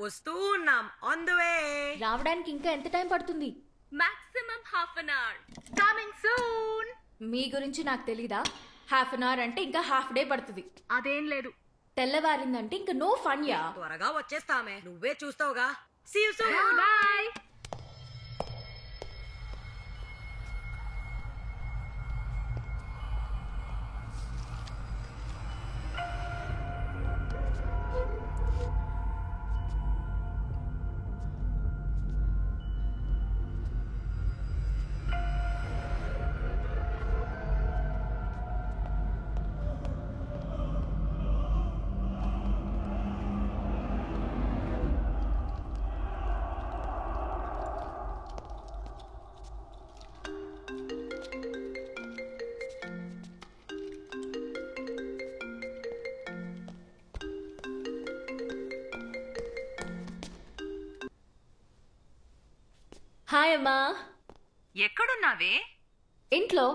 వస్తూ ఉన్నాం. On the way. రావడానికి ఇంకా ఎంత టైం పడుతుంది? Maximum half an hour. Coming soon. మీ గురించి నాకు తెలీదా? హాఫ్ అన్ అవర్ అంటే ఇంకా హాఫ్ డే పడుతుంది. అదేం లేదు. తెల్లవారిందంటే ఇంకా నో ఫన్ యా. త్వరగా వచ్చేస్తామే, నువ్వే చూస్తావుగా. See you soon. Bye. Hi అమ్మా. ఎక్కడున్నావే? ఇంట్లో.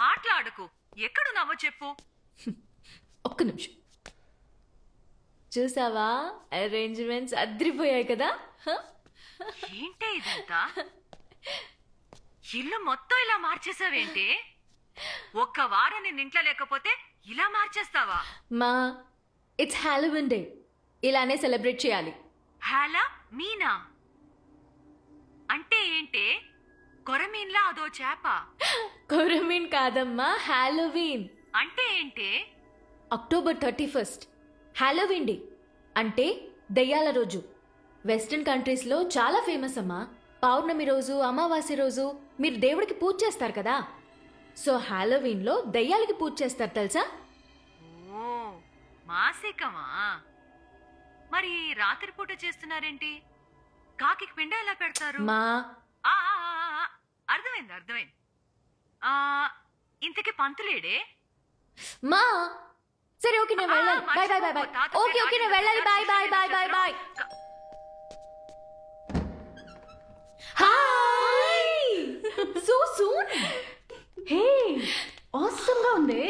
ఆటలాడుకు. ఎక్కడున్నావో చెప్పు. ఒక్క నిమిషం. చూసావా, అరేంజ్మెంట్స్ అద్రిపోయాయి కదా. ఏంటే ఇదంతా? ఇల్లు మొత్తం ఇలా మార్చేసావేంటి? ఒక్క వారం నేను ఇంట్లో లేకపోతే ఇలా మార్చేస్తావా? మా ఇట్స్ హాలోవిన్ డే, ఇలానే సెలబ్రేట్ చేయాలి. హాలా మీనా అంటే ఏంటే? కొరమీన్లా అదో చేప. కొరమీన్ కాదమ్మా, హాలోవీన్. అంటే ఏంటే? అక్టోబర్ 31 హాలోవీన్ డే అంటే దయ్యాల రోజు. వెస్టర్న్ కంట్రీస్లో చాలా ఫేమస్ అమ్మా. పౌర్ణమి రోజు, అమావాస్య రోజు మీరు దేవుడికి పూజ చేస్తారు కదా. సో హాలోవీన్లో దయ్యాలకి పూజ చేస్తారు తెలుసా? ఓ మాసికమా? మరి రాత్రిపూట చేస్తున్నారేంటి? కాకి పిండ ఎలా పెడతారు? మా ఆ, ఆ, ఆ, ఆ, అర్థమైంది అర్థమైంది. ఇంతకీ పంతులేడే? మా సరే ఓకే నేను వెళ్ళాలి. Bye bye bye bye. Okay okay నేను వెళ్ళాలి. Bye bye bye bye bye. Hi. So soon. Hey, awesome గా ఉంది.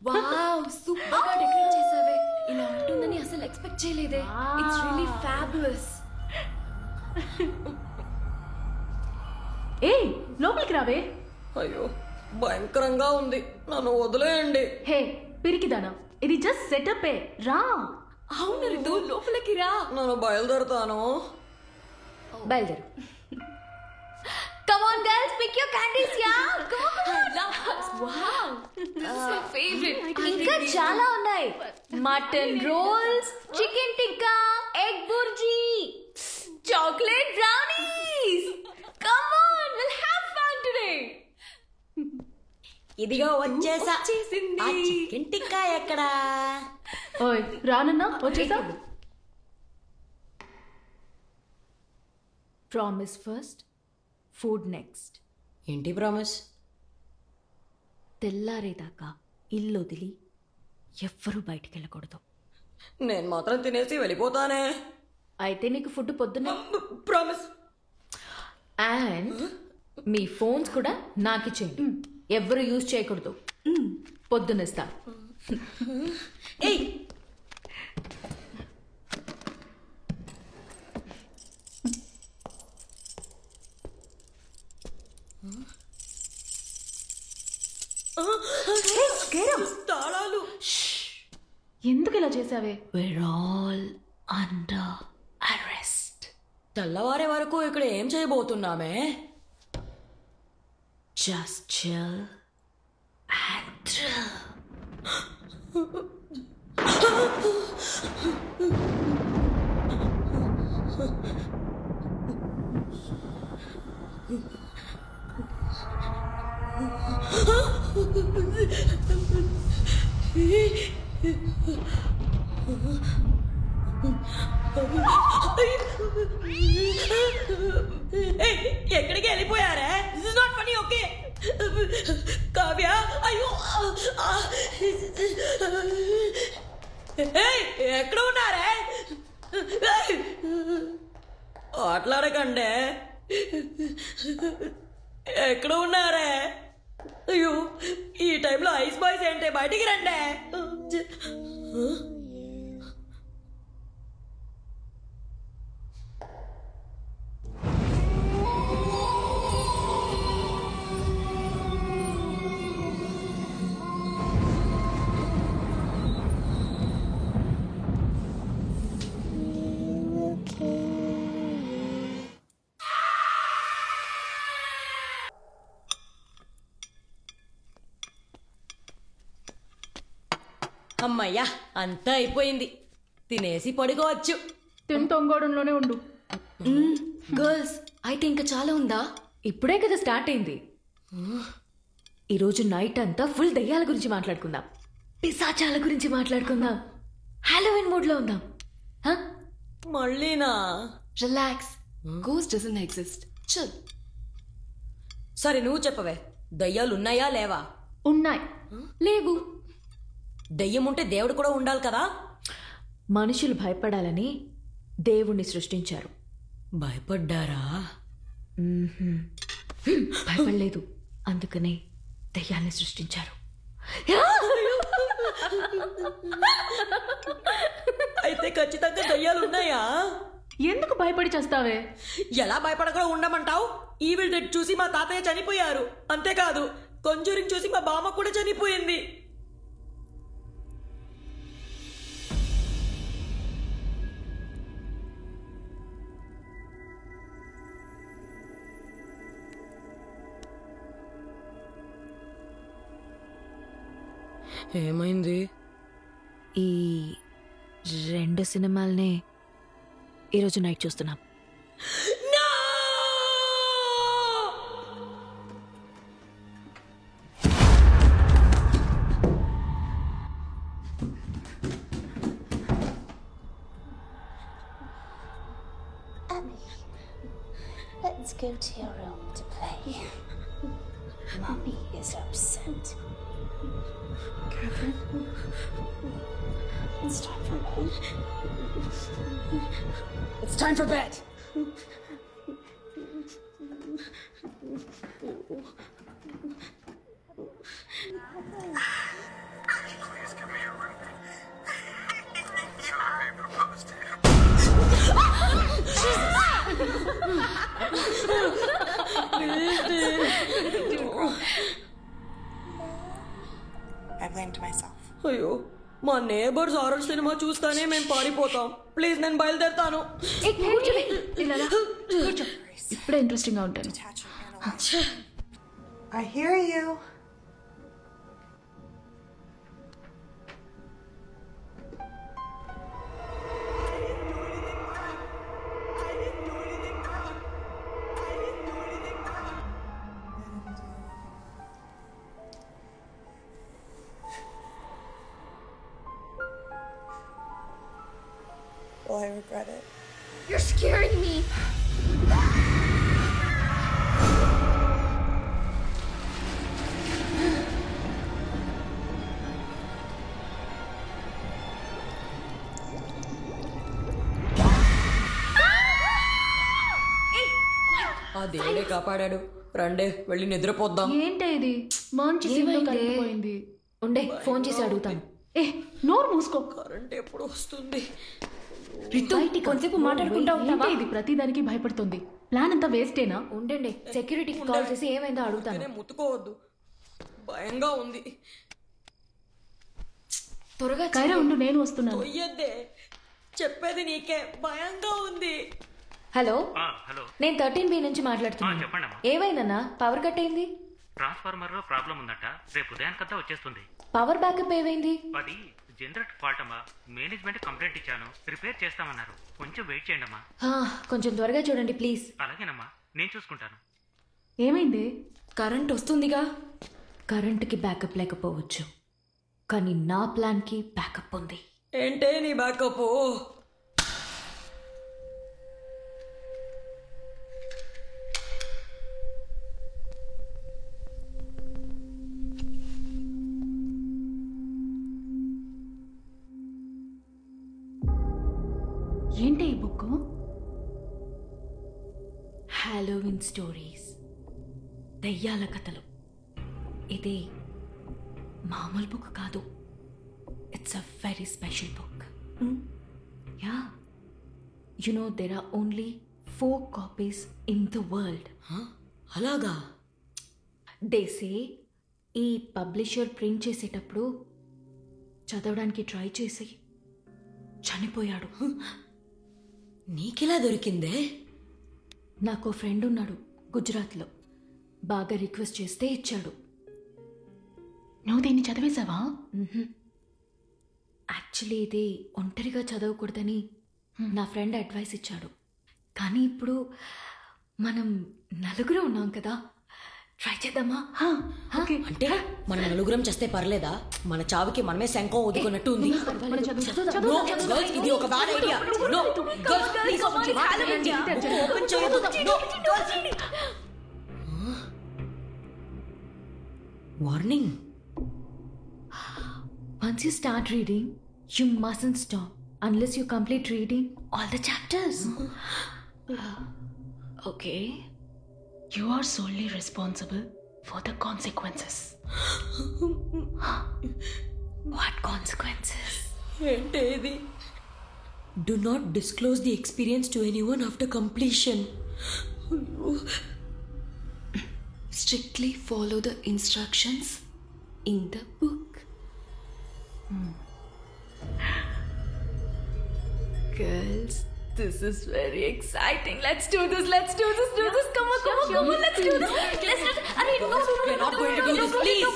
వావ్, సూపర్ గా డెకరేట్ చేసావే. ఇలా ఉంటుందని అసలు ఎక్స్పెక్ట్ చేయలేదే. It's really fabulous. ఏ లోపలికి రావే. అయ్యో భయంకరంగా ఉంది, నన్ను వదిలేయండి. హే పిరికిదానా, ఇది జస్ట్ సెటప్ ఏ. రా. అవును రితు, లోపలికి రా. నన్ను బయలుదేరుతాను. బయలుదేరు. Come on girls, pick your candies, yeah. Come on. Wow. This is my favorite. ఇంకా చాలా ఉన్నాయి. Mutton rolls, chicken tikka, egg bhurji, chocolate brownies. Come on, we'll have fun today. ఇదిగో వచ్చేసా. చేసింది. ఆ చికెన్ టిక్కా ఎక్కడా? ఓయ్ రానన్నా, వచ్చేసా. Promise first, food next. ఏంటి ప్రామిస్? తెల్లారేదాకా ఇల్లు వదిలి ఎవ్వరూ బయటికి వెళ్ళకూడదు. నేను మాత్రం తినేసి వెళ్ళిపోతానే. అయితే నీకు ఫుడ్ పొద్దున్న. ప్రామిస్. అండ్ మీ ఫోన్స్ కూడా నాకు ఇచ్చేయండి. ఎవ్వరు యూజ్ చేయకూడదు. పొద్దునిస్తా. ఏయ్ తాళాలు. ఎందుకు ఇలా చేసావే? We're all under arrest. తెల్లవారే వరకు ఇక్కడ ఏం చేయబోతున్నామే? Just chill and thrill. ఎక్కడికి వెళ్ళిపోయారే? This is not funny. Okay Kavya, అయ్యో ఎక్కడ ఉన్నారే? ఆటలాడకండే. ఎక్కడ ఉన్నారే? అయ్యో ఈ టైంలో ఐస్ బాయ్స్ ఏంటే? బయటికి రండి. అమ్మయ్యా అంతా అయిపోయింది, తినేసి పడుకోవచ్చు. తొంగోడంలోనే ఉండు. గర్ల్స్ అయితే ఇంకా చాలా ఉందా? ఇప్పుడే కదా స్టార్ట్ అయింది. ఈరోజు నైట్ అంతా ఫుల్ దయ్యాల గురించి మాట్లాడుకుందాం, పిశాచాల గురించి మాట్లాడుకుందాం, హాలోవిన్ మూడ్ లో ఉందాం. మళ్ళీనా? Relax, ghost doesn't exist. Chill. సరే నువ్వు చెప్పవే, దయ్యాలు ఉన్నాయా లేవా? ఉన్నాయి. లేవు. దయ్యం ఉంటే దేవుడు కూడా ఉండాలి కదా. మనుషులు భయపడాలని దేవుణ్ణి సృష్టించారు. భయపడ్డారా? భయపడలేదు, అందుకనే దయ్యాల్ని సృష్టించారు. అయితే ఖచ్చితంగా దయ్యాలు ఉన్నాయా? ఎందుకు భయపడి చేస్తావే? ఎలా భయపడకుండా ఉండమంటావు? ఈవిల్ డెడ్ చూసి మా తాతయ్య చనిపోయారు. అంతేకాదు కొంజూరింగ్ చూసి మా బామ్మ కూడా చనిపోయింది. ఏమైంది? ఈ 2 సినిమాల్నే ఈరోజు నైట్ చూస్తున్నాం. Let's go to your room to play. Mommy is upset. Catherine, it's time for bed. It's time for bed. Please give me a room. Sorry, I proposed to him. I blamed myself. అయ్యో, మా neighbours horror cinema చూస్తానే మేము పారిపోతాం. Please నేను బయలుదేరుతాను. ఇప్పుడే interesting గా ఉంటాను. I hear you. Will I regret it? You're scaring me. ఆ దేవుడే కాపాడాడు. రండే వెళ్ళి నిద్రపోద్దాం. ఏంటే ఇది? మంచి సీన్లో కలిగిపోయింది. ఉండే, ఫోన్ చేసి అడుగుతాను. నోరు మూసుకో. కరెంట్ ఎప్పుడు వస్తుంది? కొంచెంసేపు మాట్లాడుకుంటా ఉంటావా? ఇది ప్రతిదానికి భయపడుతుంది. ప్లాన్ అంతా వేస్టేనా? ఉండండి, సెక్యూరిటీకి కాల్ చేసి ఏమైందో అడుగుతాను. ముట్టుకోవద్దు, భయంగా ఉంది. త్వరగా కైరా ఉండు, నేను వస్తున్నాను. తొయ్యద్దే, చెప్పేది నీకే, భయంగా ఉంది. హలో, హలో, నేను 13B నుంచి మాట్లాడుతున్నాను. చెప్పండి అమ్మా. ఏమైందన్నా? పవర్ కట్ అయింది. ట్రాన్స్ఫార్మర్ లో ప్రాబ్లం ఉందట, రేపు ఉదయానికంతా వచ్చేస్తుంది. పవర్ బ్యాకప్ ఏమైంది? అది జనరేటర్ ఫాల్ట్ అమ్మా. మేనేజ్మెంట్ కంప్లైంట్ ఇచ్చాను, రిపేర్ చేస్తామన్నారు. కొంచెం వెయిట్ చేయండి అమ్మా. కొంచెం త్వరగా చూడండి ప్లీజ్. అలాగేనమ్మా, నేను చూసుకుంటాను. ఏమైంది? కరెంట్ వస్తుందిగా. కరెంట్కి బ్యాకప్ లేకపోవచ్చు, కానీ నా ప్లాన్కి బ్యాకప్ ఉంది. ఏంటే నీ బ్యాకప్? ఏంటి ఈ బుక్? హాలోవిన్ స్టోరీస్, దయ్యాల కథలు. ఇది మామూలు బుక్ కాదు, it's a very special book. Yeah, you know there are only 4 copies in the world. అలాగా? దే సే ఈ పబ్లిషర్ ప్రింట్ చేసేటప్పుడు చదవడానికి ట్రై చేసి చనిపోయాడు. నీకెలా దొరికిందే? నాకు ఫ్రెండ్ ఉన్నాడు గుజరాత్లో, బాగా రిక్వెస్ట్ చేస్తే ఇచ్చాడు. నువ్వు దీన్ని చదివేశావా? యాక్చువల్లీ ఇది ఒంటరిగా చదవకూడదని నా ఫ్రెండ్ అడ్వైస్ ఇచ్చాడు. కానీ ఇప్పుడు మనం నలుగురు ఉన్నాం కదా, ట్రై చేద్దామా? అంటే మనం నలుగురం చేస్తే పర్లేదా? మన చావుకి మనమే శంఖం ఊదుకున్నట్టు ఉంది. No, girls, ఇది ఒక bad idea. No, girls, please open చేయొద్దు. No, girls. Warning. Once you start reading, you mustn't stop unless you complete reading all the chapters. Okay? You are solely responsible for the consequences. What consequences? ఏంటేది? Do not disclose the experience to anyone after completion. Strictly follow the instructions in the book. Girls, this is very exciting. Let's do this. Come on, let's do this. Arey, no. We're not going to do this, please.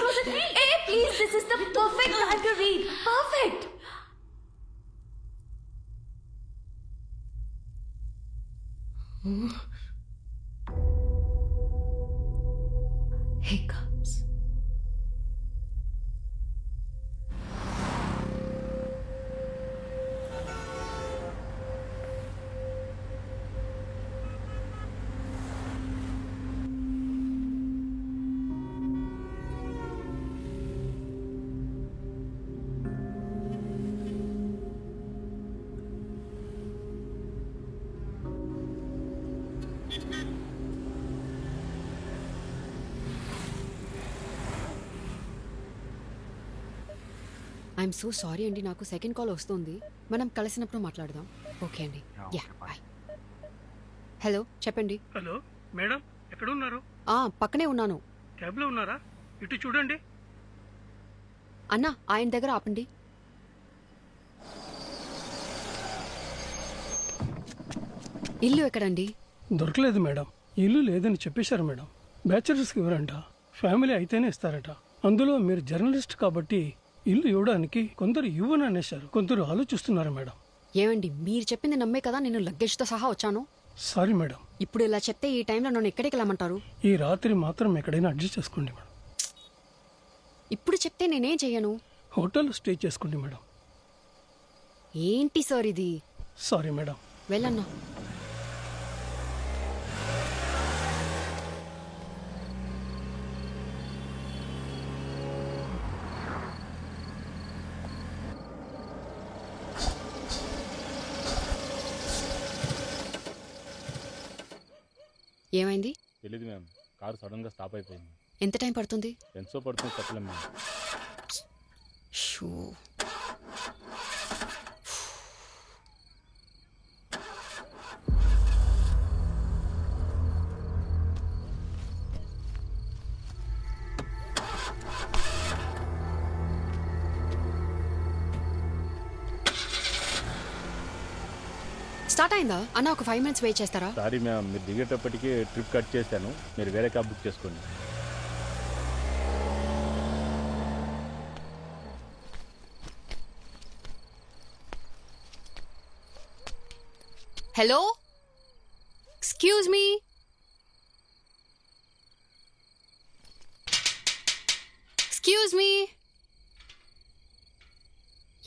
Hey, please, this is the perfect time to read. Perfect. Hiccups. I'm so sorry అండి, నాకు second call వస్తుంది. మనం కలిసినప్పుడు మాట్లాడదాం. Okay అండి. Yeah, bye. Hello, చెప్పండి. Hello madam, ఎక్కడ ఉన్నారు? పక్కనే ఉన్నాను. క్యాబ్లో ఉన్నారా? ఇటు చూడండి. అన్న, ఆయన దగ్గర ఆపండి. ఇల్లు ఎక్కడండి? దొరకలేదు మేడం. ఇల్లు లేదని చెప్పేశారు మేడం. బ్యాచిలర్స్కి ఇవ్వరంట, ఫ్యామిలీ అయితేనే ఇస్తారట. అందులో మీరు జర్నలిస్ట్ కాబట్టి ఇల్లు ఇవ్వడానికి కొందరు ఇవ్వను అనేశారు, కొందరు ఆలోచిస్తున్నారు మేడం. ఏమండి, మీరు చెప్పింది నమ్మే కదా నేను లగ్గేజ్తో సహా వచ్చాను. Sorry madam. ఇప్పుడు ఇలా చెప్తే ఈ టైంలో నన్ను ఎక్కడికి వెళ్ళమంటారు? ఈ రాత్రి మాత్రం ఎక్కడైనా అడ్జస్ట్ చేసుకోండి మేడం. ఇప్పుడు చెప్తే నేనేం చెయ్యను. హోటల్లో స్టే చేసుకోండి మేడం. ఏంటి సార్ ఇది? Sorry madam. వెళ్ళన్నా. ఏమైంది? తెలీదు మ్యామ్, కారు సడన్ గా స్టాప్ అయిపోయింది. ఎంత టైం పడుతుంది? ఎంతో పడుతుంది చెప్పలేం మ్యామ్. స్టార్ట్ అయిందా అన్న? ఒక 5 minutes వెయిట్ చేస్తారా? సారీ మ్యామ్, మీరు దిగేటప్పటికి ట్రిప్ కట్ చేశాను. మీరు వేరే క్యాబ్ బుక్ చేసుకోండి. Hello, excuse me. Excuse me.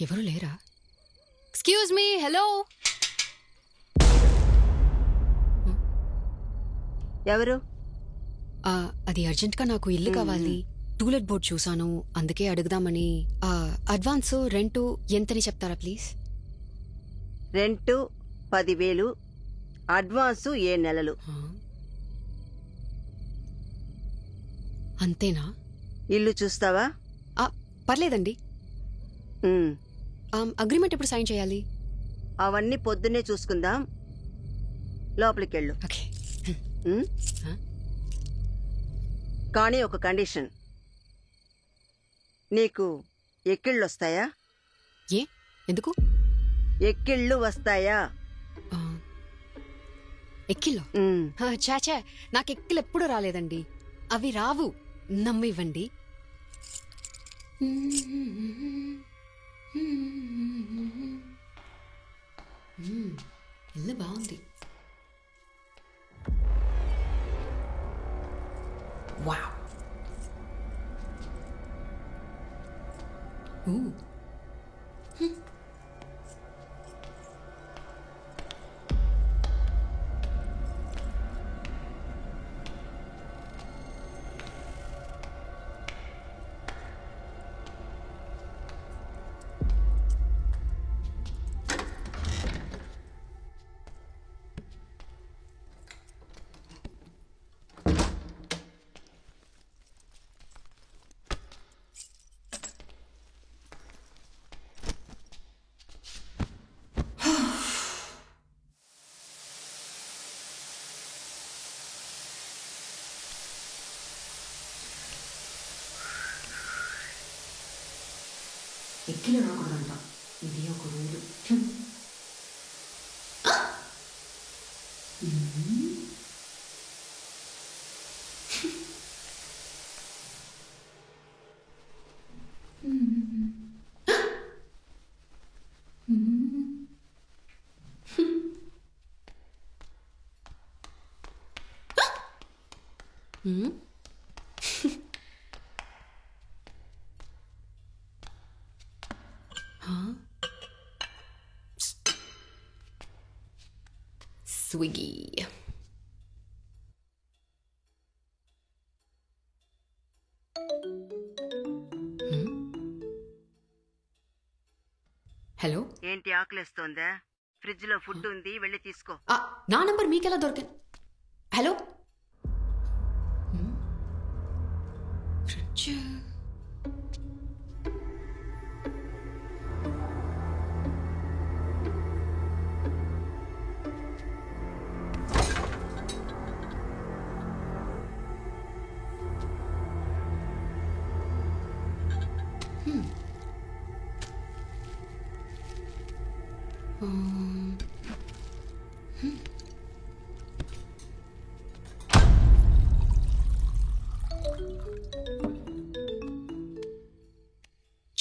ఎవరు లేరా? Excuse me. హలో. ఎవరు? అది అర్జెంట్గా నాకు ఇల్లు కావాలి. టూలెట్ బోర్డ్ చూసాను, అందుకే అడుగుదామని. అడ్వాన్స్ రెంటు ఎంతని చెప్తారా ప్లీజ్? రెంటు 10,000, అడ్వాన్సు 7 నెలలు. అంతేనా? ఇల్లు చూస్తావా? పర్లేదండి. అగ్రిమెంట్ ఎప్పుడు సైన్ చేయాలి? అవన్నీ పొద్దున్నే చూసుకుందాం, లోపలికెళ్ళు. ఓకే. కానీ ఒక కండిషన్, నీకు ఎక్కిళ్ళు వస్తాయా? ఏ, ఎందుకు? ఎక్కిళ్ళు వస్తాయా? ఎక్కిలో? చాచా, నాకు ఎక్కిలు ఎప్పుడు రాలేదండి. అవి రావు, నమ్మివ్వండి. ఇల్లు బాగుంది. వావ్. ఎక్కిన రాకూడదంట, ఇది ఒక రూలు. స్విగ్గీ. హలో, ఏంటి ఆకలిస్తోందా? ఫ్రిడ్జ్ లో ఫుడ్ ఉంది, వెళ్ళి తీసుకో. నా నంబర్ మీకెలా దొరికింది? Hello, fridge.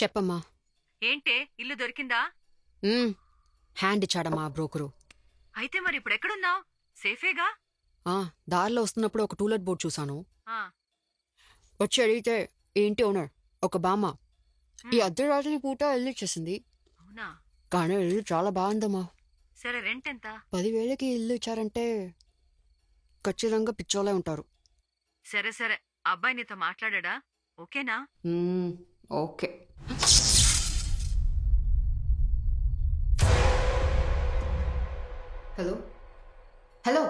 చెప్పమ్మా. ఏంటే ఇల్లు దొరికిందా? హ్యాండ్ ఇచ్చాడమ్మా బ్రోకరు. అయితే మరి ఇప్పుడు ఎక్కడున్నావు? సేఫేగా? దారిలో వస్తున్నప్పుడు ఒక టూలెట్ బోర్డ్ చూసాను. వచ్చి అడిగితే ఏంటి ఓనర్, ఒక బామ్మ ఈ అర్ధరాత్రి పూట ఇల్లు ఇచ్చేసింది. అవునా? కానీ ఇల్లు చాలా బాగుందమ్మా. సరే, రెంట్ ఎంత? 10,000కి ఇల్లు ఇచ్చారంటే ఖచ్చితంగా పిచ్చోలే ఉంటారు. సరే సరే, అబ్బాయి నీతో మాట్లాడా? ఓకేనా? ఓకే. హలో హలో,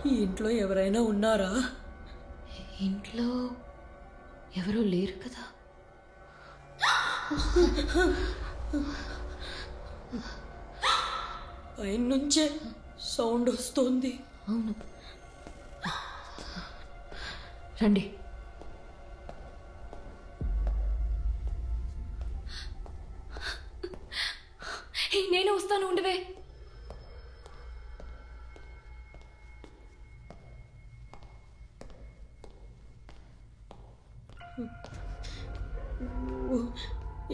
ఈ ఇంట్లో ఎవరైనా ఉన్నారా? ఇంట్లో ఎవరూ లేరు కదా. పైన నుంచే సౌండ్ వస్తుంది. అవును, రండి. నేను వస్తాను, ఉండవే.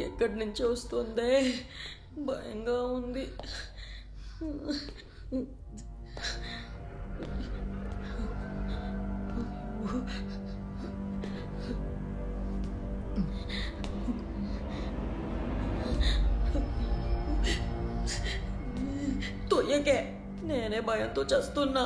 ఎక్కడి నుంచి వస్తుందే, భయంగా ఉంది. తొయ్యకే, నేనే భయంతో చేస్తున్నా.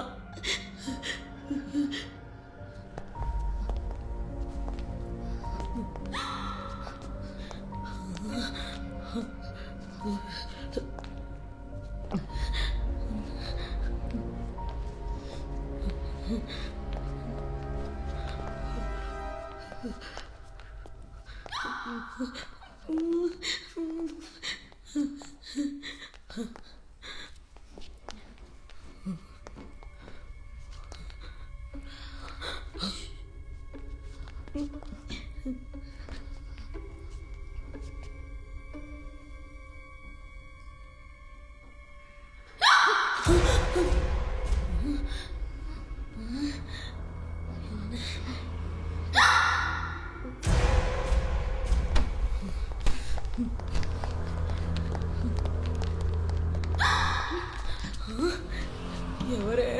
ఎవరే?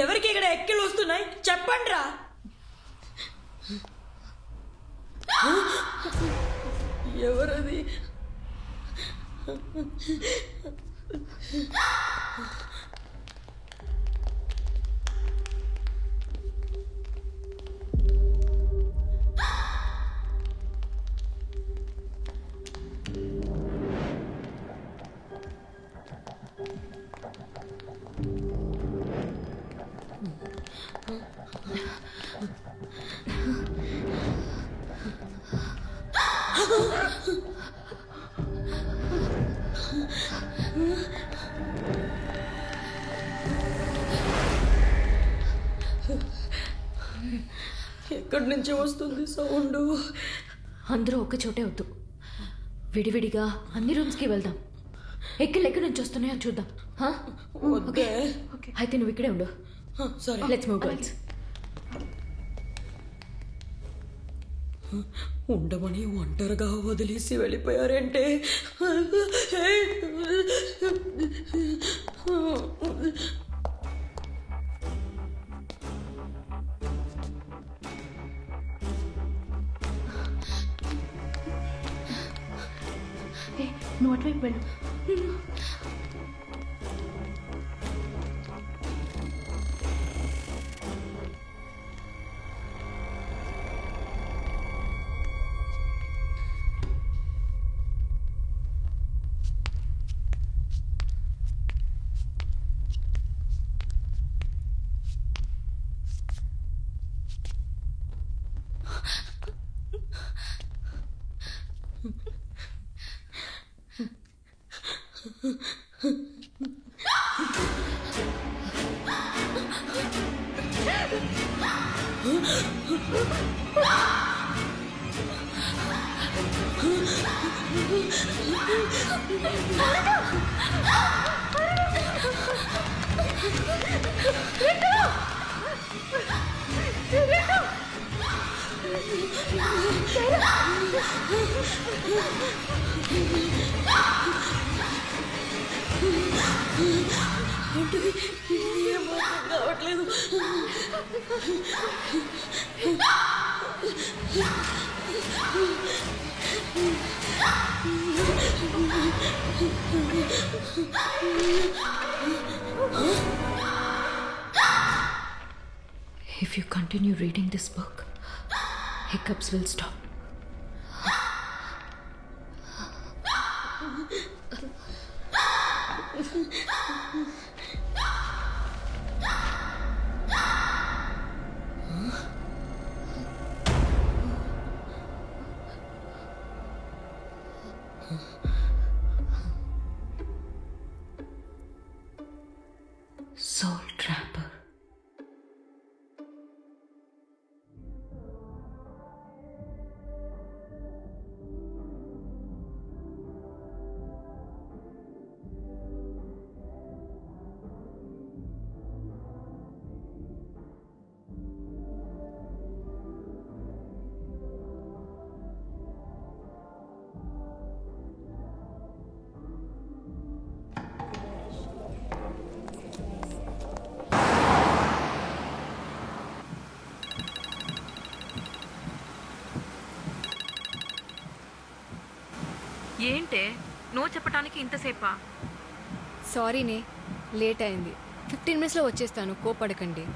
ఎవరికి ఇక్కడ ఎక్కిళ్ళు వస్తున్నాయి? చెప్పండి రా. ఎవరది? ఎక్కడి నుంచి వస్తుంది సౌండ్? అందరూ ఒక చోటే వద్దు, విడివిడిగా అన్ని రూమ్స్కి వెళ్దాం. ఎక్కడి నుంచి వస్తున్నాయో చూద్దాం. ఓకే, అయితే నువ్వు ఇక్కడే ఉండు. సరే, లెట్స్ మూవ్ గర్ల్స్. ఉండమని ఒంటరిగా వదిలేసి వెళ్ళిపోయారంటే నువ్వు అటువైపు వెళ్ళు. కావట్లేదు. If you continue reading this book, hiccups will stop. Soul Trapper. ఏంటే నువ్వు చెప్పడానికి ఇంతసేపా? సారీనే, లేట్ అయింది. 15 minutesలో వచ్చేస్తాను, కోపడకండి.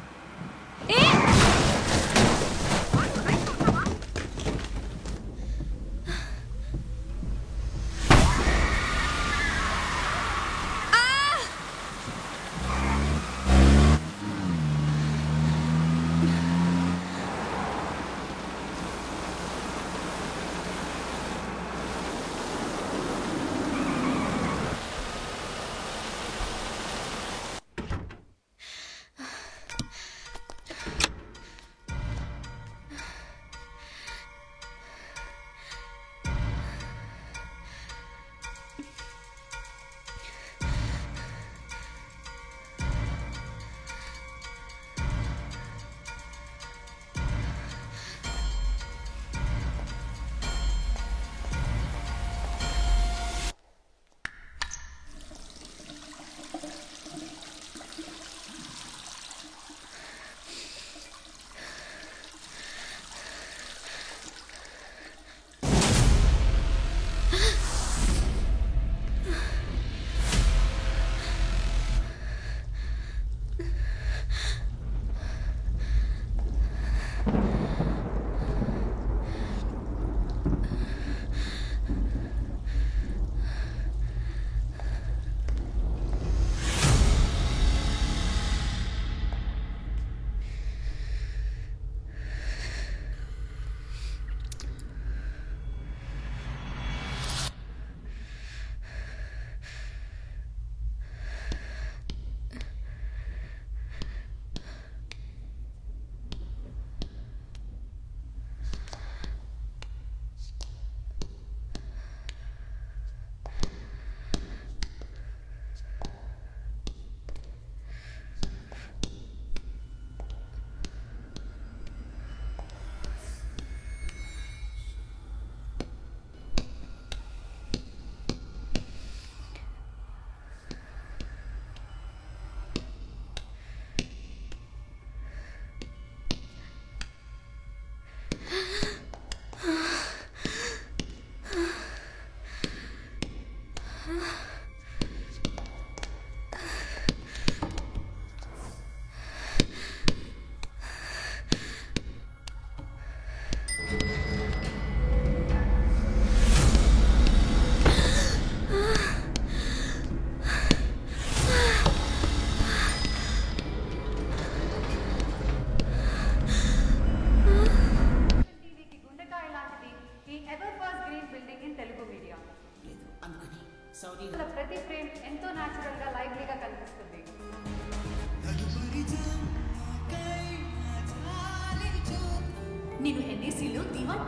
ప్రతి ఫ్రేమ్ ఎంతో న్యాచురల్ గా లైవ్లీగా కనిపిస్తుంది. నేను ఎన్ఏసీలో దివాన్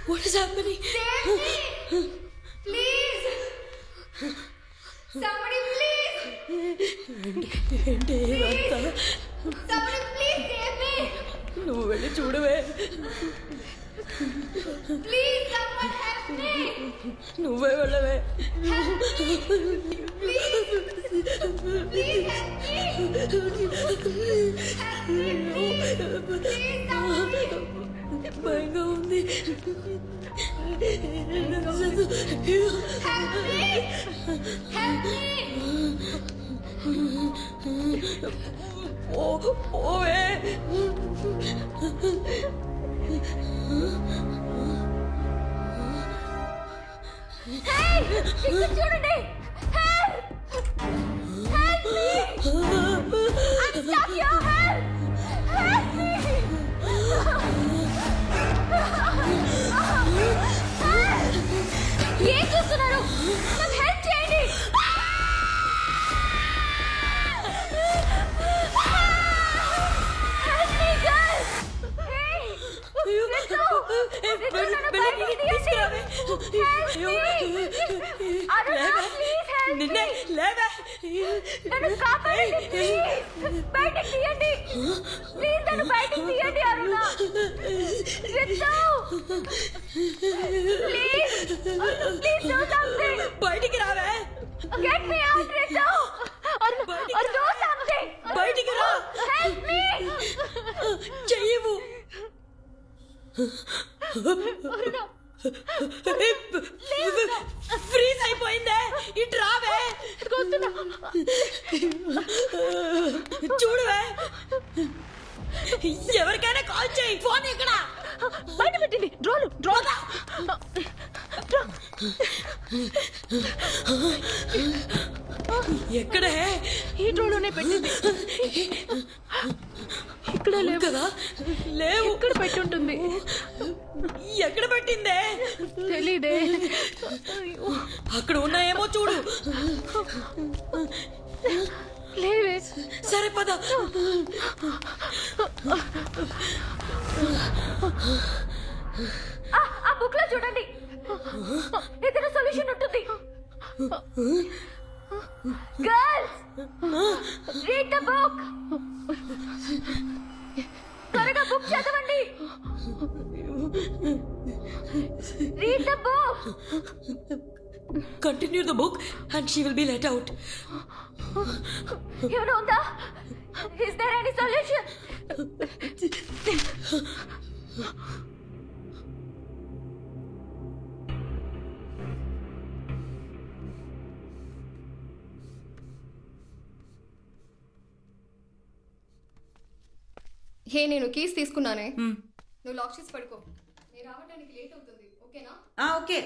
What is happening? Save me! Please! Somebody please! Somebody please save me! నువ్వు వెళ్ళి చూడవే. Please someone help me! నువ్వే వెళ్ళవే. Help me! Please! Please help me! Help me please! Please somebody! భయంగా ఉంది. Help me! Help me! ఓవే. Hey! ఇక్కడ చూడండి. Help! Help me! I'm stuck here. Help! Help me! ఏం చూస్తున్నారు? నాకు హెల్ప్ చేయండి. Help me, girls! Hey! Ritu! Ritu, నన్ను బయటికి తీయండి. Help me! Aruna, please help me. నన్ను కాపాడండి, please. బయటికి తీయండి. ప్లీజ్ నన్ను బయటికి తీయండి, అరుణ. Ritu! Please! Please do something! బయటికి రావే. Get me out, Ritu! Or do something! బయటికి రా! Help me! చెయ్యవు! ఫ్రీజ్ అయిపోయిందే! ఇటు రావే! చూడవే! ఎవరికైనా కాల్ చేయి! ఫోన్ ఎక్కడ? బయట పెట్టింది! డ్రోలు! ఎక్కడే? ఈ డ్రోలోనే పెట్టింది. ఇక్కడ లేవు కదా? లేవు. ఇక్కడ పెట్టి ఉంటుంది. ఎక్కడ పెట్టిందే? తెలీదే. అక్కడ ఉన్నాయేమో చూడు. లేవే. సరే పద. ఆ బుక్ లో చూడండి, ఏదైనా సొల్యూషన్ ఉంటుంది. Girls, read the book. త్వరగా బుక్ చదవండి. Read the book. Continue the book and she will be let out. You know that? Is there any solution? హే, నేను కీస్ తీసుకున్నానే. నువ్వు లాక్ చేసి పడుకో. నేను రావడానికి లేట్ అవుతుంది. ఓకేనా? ఓకే.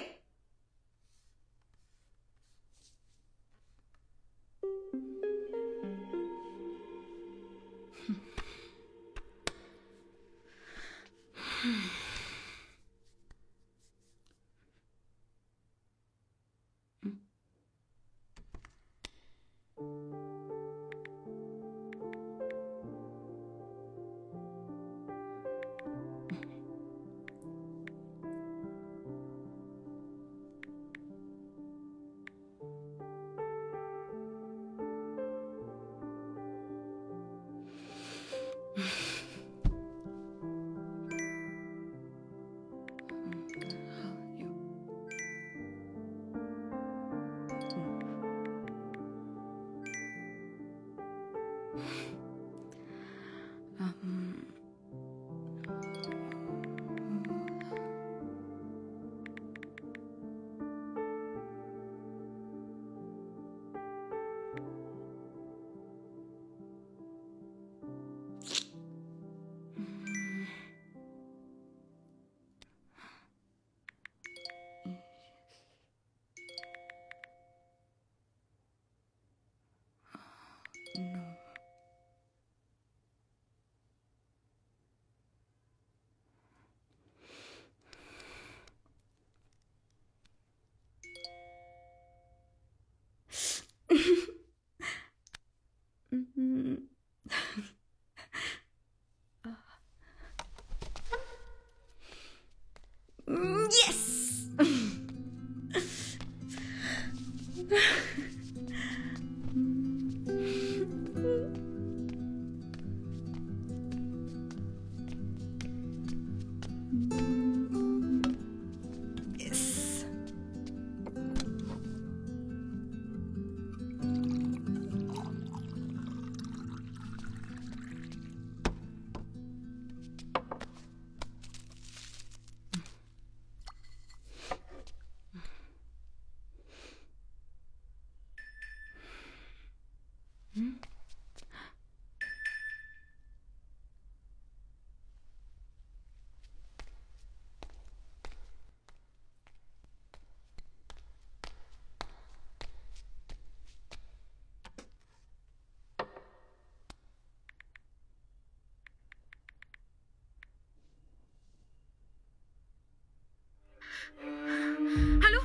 హలో,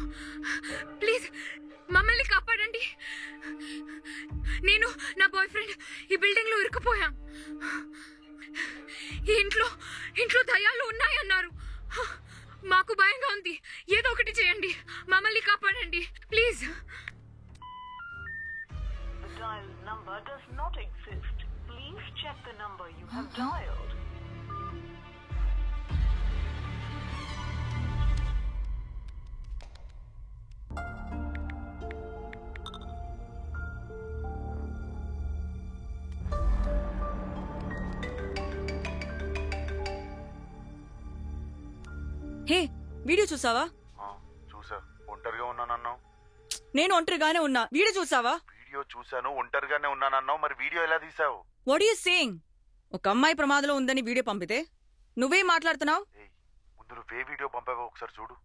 ప్లీజ్ మమ్మల్ని కాపాడండి. నేను నా బాయ్ ఫ్రెండ్ ఈ బిల్డింగ్ లో ఇరుక్కుపోయాం. ఈ ఇంట్లో దయ్యాలు ఉన్నాయన్నారు. మాకు భయంగా ఉంది. ఏదో ఒకటి చేయండి, మమ్మల్ని కాపాడండి please. The dial number does not exist. Please check the number you have dialed. Hey video చూసావా? చూసా. ఒంటరిగా ఉన్నానన్నావు. నేను ఒంటరిగానే ఉన్నా. వీడియో చూసావా? వీడియో చూసాను, ఒంటరిగానే ఉన్నానన్నావు. మరి వీడియో ఎలా తీసావు? What are you saying? ఒక అమ్మాయి ప్రమాదంలో ఉందని వీడియో పంపితే నువ్వేం మాట్లాడుతున్నావు? ముందు నువ్వే వీడియో పంపావో ఒకసారి చూడు.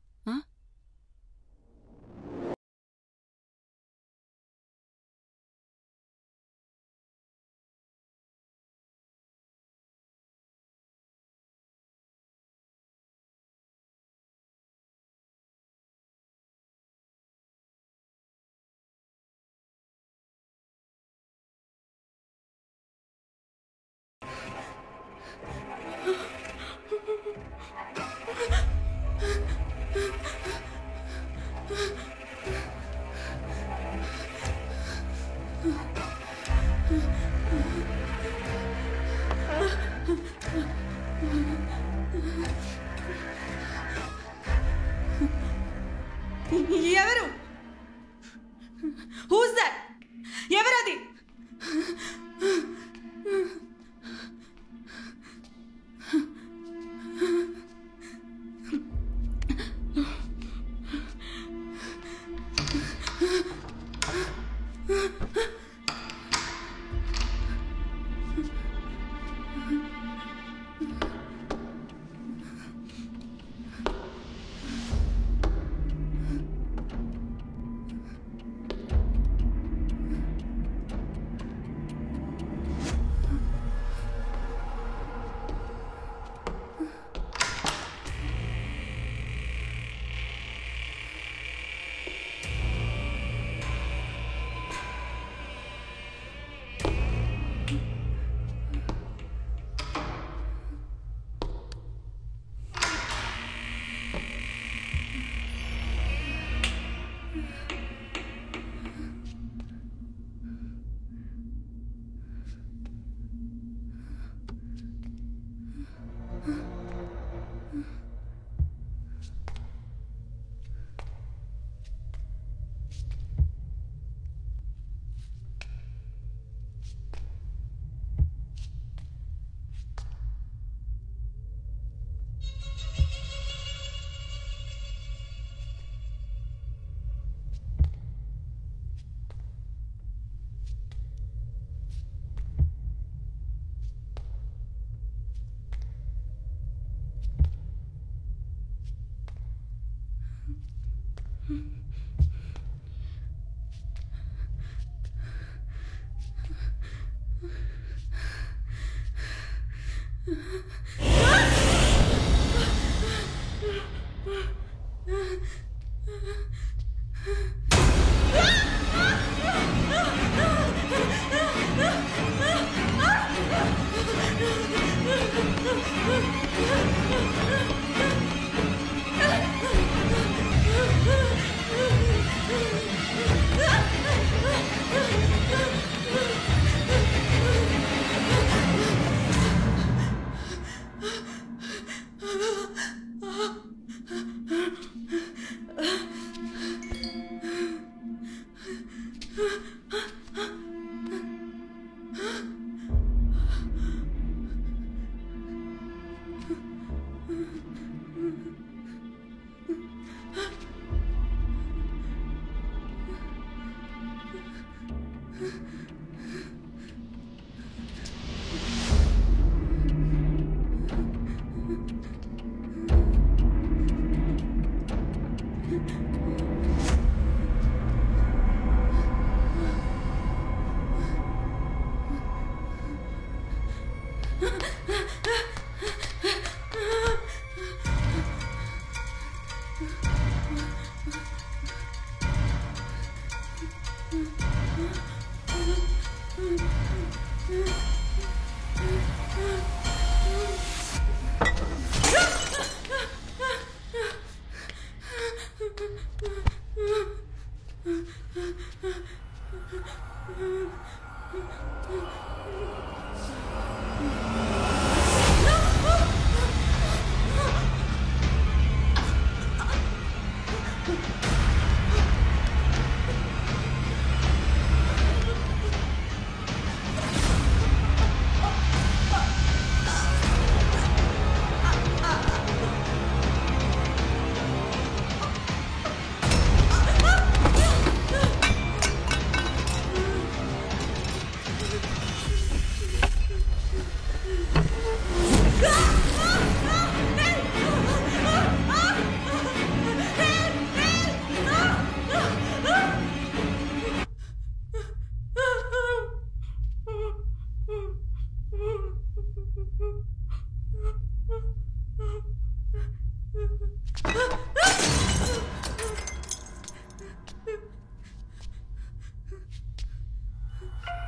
ఎవరు? Who's that? ఎవరది?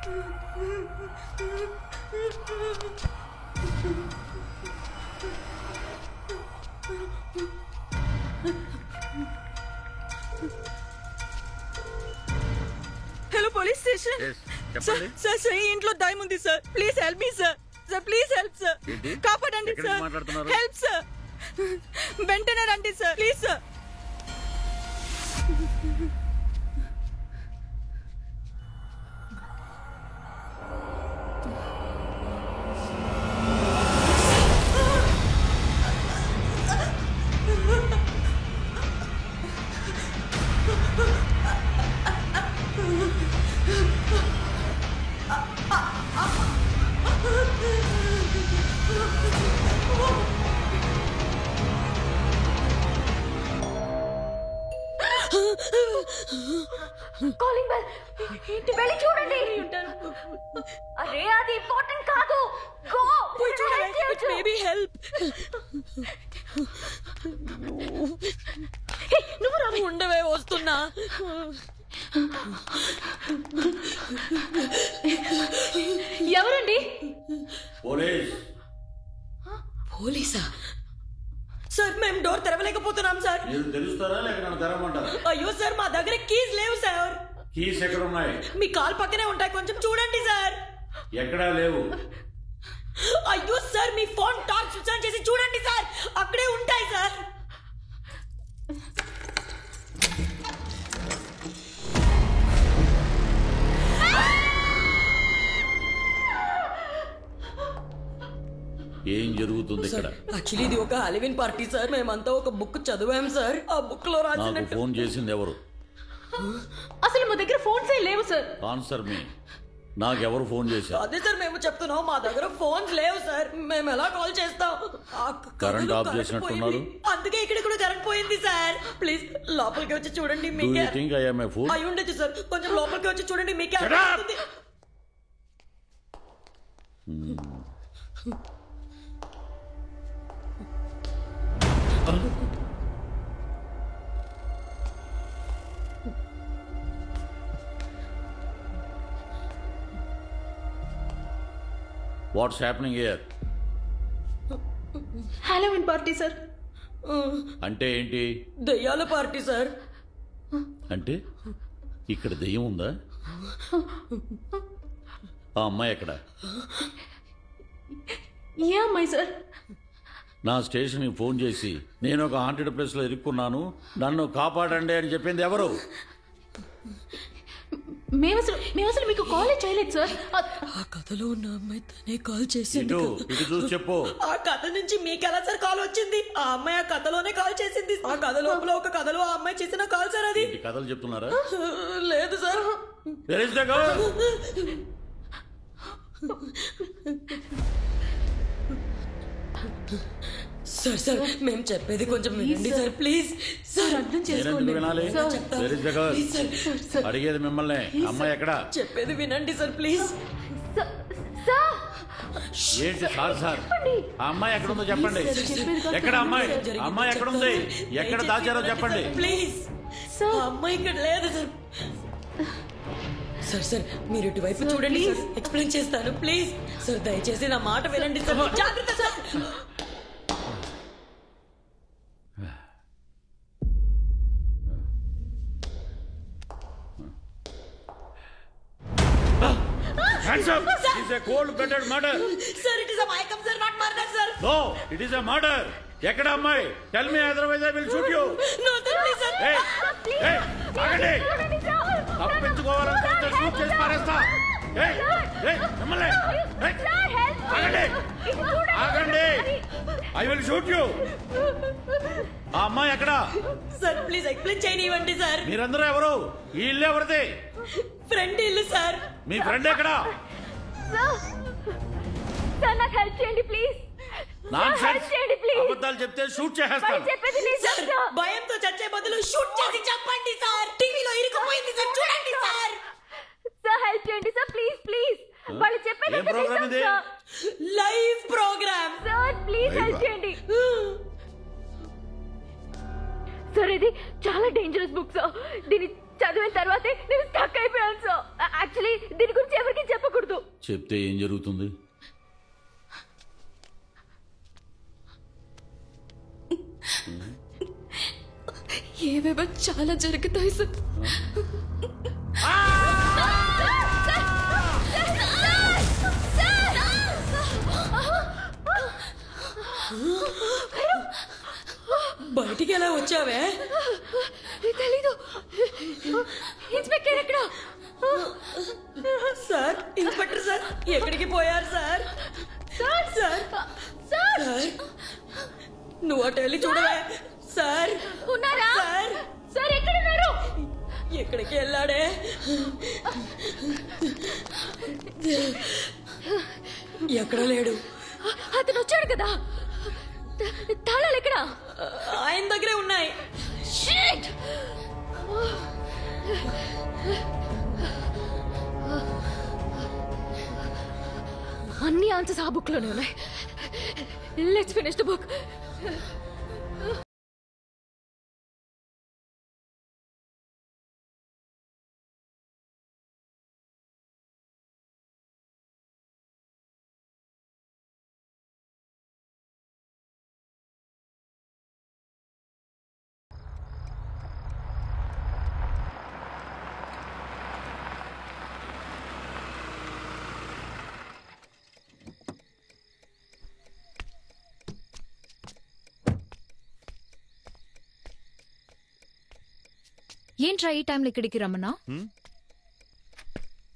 Hello police station. Sir Sri ఇంట్లో దయ్యం ఉంది sir. Please help me sir. Sir please help sir. కాపాడండి సార్. Help sir. వెంటనే రండి sir please sir. Calling bell. ఏంటి వెళ్ళి చూడండి. అరే అది ఇంపార్టెంట్ కాదు. Go maybe help. నువ్వు రా. ఉండవే వస్తున్నా. ఎవరండి? పోలీసా? సార్ మేము డోర్ తెరవలేకపోతున్నాం సార్. తెలుస్తారా లేక నన్ను తెరవమంటారా? అయ్యో సార్ మా దగ్గర కీస్ లేవు సార్. కీస్ ఎక్కడ ఉన్నాయి? మీ కాల్ పక్కనే ఉంటాయి, కొంచెం చూడండి సార్. ఎక్కడా లేవు. అయ్యో sir me phone torch switch on చేసి చూడండి సార్, అక్కడే ఉంటాయి సార్. ఏం జరుగుతుంది ఇక్కడ? యాక్చువల్లీ ఇది ఒక హాలోవీన్ పార్టీ సార్. మేమంతా ఒక బుక్ చదివాం సార్. ఆ బుక్ లో నాకు రాసినట్టు. ఫోన్ చేసింది ఎవరు? అసలు మా దగ్గర ఫోన్స్ లేవు సార్. ఆన్సర్ మీ. నాకెవరు ఫోన్ చేశారు? అదే సార్ మేము చెప్తున్నాం, మా దగ్గర ఫోన్స్ లేవు సార్. మేము ఎలా కాల్ చేస్తాం? కరెంట్ ఆఫ్ చేసినట్టున్నారు. అందుకే ఇక్కడ కూడా కరెంట్ పోయింది సార్. ప్లీజ్ లోపలికి వచ్చి చూడండి. Do you think I am a fool? అయి ఉండొచ్చు సార్. కొంచెం లోపలికి వచ్చి చూడండి మీకే. What's happening here? Halloween party sir. అంటే ఏంటి? దయ్యాల పార్టీ సార్. అంటే ఇక్కడ దెయ్యం ఉందా? ఆ అమ్మాయి ఎక్కడ? ఏ అమ్మాయి సార్? నా స్టేషన్కి ఫోన్ చేసి నేను ఒక హాంటెడ్ ప్లేస్లో ఇరుక్కున్నాను, నన్ను కాపాడండి అని చెప్పింది ఎవరు? మేము అసలు మీకు కాల్ చేయలేదు సార్. ఆ కథలో ఉన్న అమ్మాయి తనే కాల్ చేసింది. ఇటు చూసి చెప్పు. ఆ కథ నుంచి మీకు ఎలా సార్ కాల్ వచ్చింది? ఆ అమ్మాయి ఆ కథలోనే కాల్ చేసింది. ఆ కథ లోపల ఒక కథలో ఆ అమ్మాయి చేసిన కాల్ సార్ అది. కథలు చెప్తున్నారా? లేదు sir. Where is the girl? Sir sir మేము చెప్పేది కొంచెం వినండి సార్ ప్లీజ్. సార్ అర్థం చేసుకోండి. Where is the girl? అడిగేది మిమ్మల్ని. అమ్మాయి ఎక్కడ? చెప్పేది వినండి సార్ ప్లీజ్. ఏంటి సార్ సార్? ఆ అమ్మాయి ఎక్కడ ఉందో చెప్పండి. ఎక్కడ అమ్మాయి? అమ్మాయి ఎక్కడ ఉంది? ఎక్కడ దాచారో చెప్పండి ప్లీజ్. అమ్మాయి ఇక్కడ లేదు సార్. సార్ సార్ మీరు ఇటువైపు చూడండి సార్, ఎక్స్ప్లెయిన్ చేస్తాను ప్లీజ్. సార్ దయచేసి నా మాట వినండి సార్. జాగ్రత్త sir. Hands up! It is a cold-blooded murder. Sir, it is a Mayakam, sir, not murder, sir. No, it is a murder. ఎక్కడ అమ్మాయి? Tell me, otherwise I will shoot you. No, sir, please, sir. Hey, hey, ఆగండి. తప్పించుకోవాలంటే shoot చేసి పారేస్తా. Hey, hey, మిమ్మల్ని. Hey, ఆగండి. ఆగండి. I will shoot you. ఆ అమ్మాయి ఎక్కడ? సార్ ప్లీజ్ ఎక్స్ప్లెయిన్ చేయనివ్వండి సార్. మీరందరూ ఎవరు? ఈ ఇల్లు ఎవరిది? ఫ్రెండ్ ఇల్లు సార్. మీ ఫ్రెండ్ ఎక్కడ? సార్ నాకు హెల్ప్ చేయండి ప్లీజ్. అబద్ధాలు చెప్తే షూట్ చేసేస్తాను. భయంతో చచ్చే బదులు షూట్ చేసి చెప్పండి సార్. టీవీలో ఇరుక్కుపోయింది సార్, చూడండి సార్. సార్ హెల్ప్ చేయండి సార్ ప్లీజ్ ప్లీజ్. వాళ్ళు చెప్పేది ఏం ప్రోగ్రామ్ ఇది? Live program. Sir please help చేయండి. సార్ ఇది చాలా డేంజరస్ బుక్ సార్. దీన్ని చదివిన తర్వాతే నేను స్టక్ అయిపోయాను సార్. యాక్చువల్లీ దీని గురించి ఎవరికి చెప్ప చెప్తే ఏం జరుగుతుంది? ఏవేవో చాలా జరుగుతాయి సార్. బయటికి ఎలా వచ్చావే? తెలీదు. ఇన్స్పెక్టర్ ఎక్కడ? సార్, ఇన్స్పెక్టర్ సార్ ఎక్కడికి పోయారు సార్? సార్ సార్ సార్ నువ్వు అటు వెళ్ళి చూడవే. సార్ ఉన్నారా? సార్ సార్ ఎక్కడ ఉన్నారు? ఎక్కడికి వెళ్ళాడే? ఎక్కడ లేడు. అతను వచ్చాడు కదా, తాళాలు ఎక్కడ? ఆయన దగ్గరే ఉన్నాయి. షిట్! అన్ని ఆన్సర్స్ ఆ బుక్ లోనే ఉన్నాయి. Let's finish the book. ఏంట్రా ఈ టైంలో ఇక్కడికి రమ్మన్నా?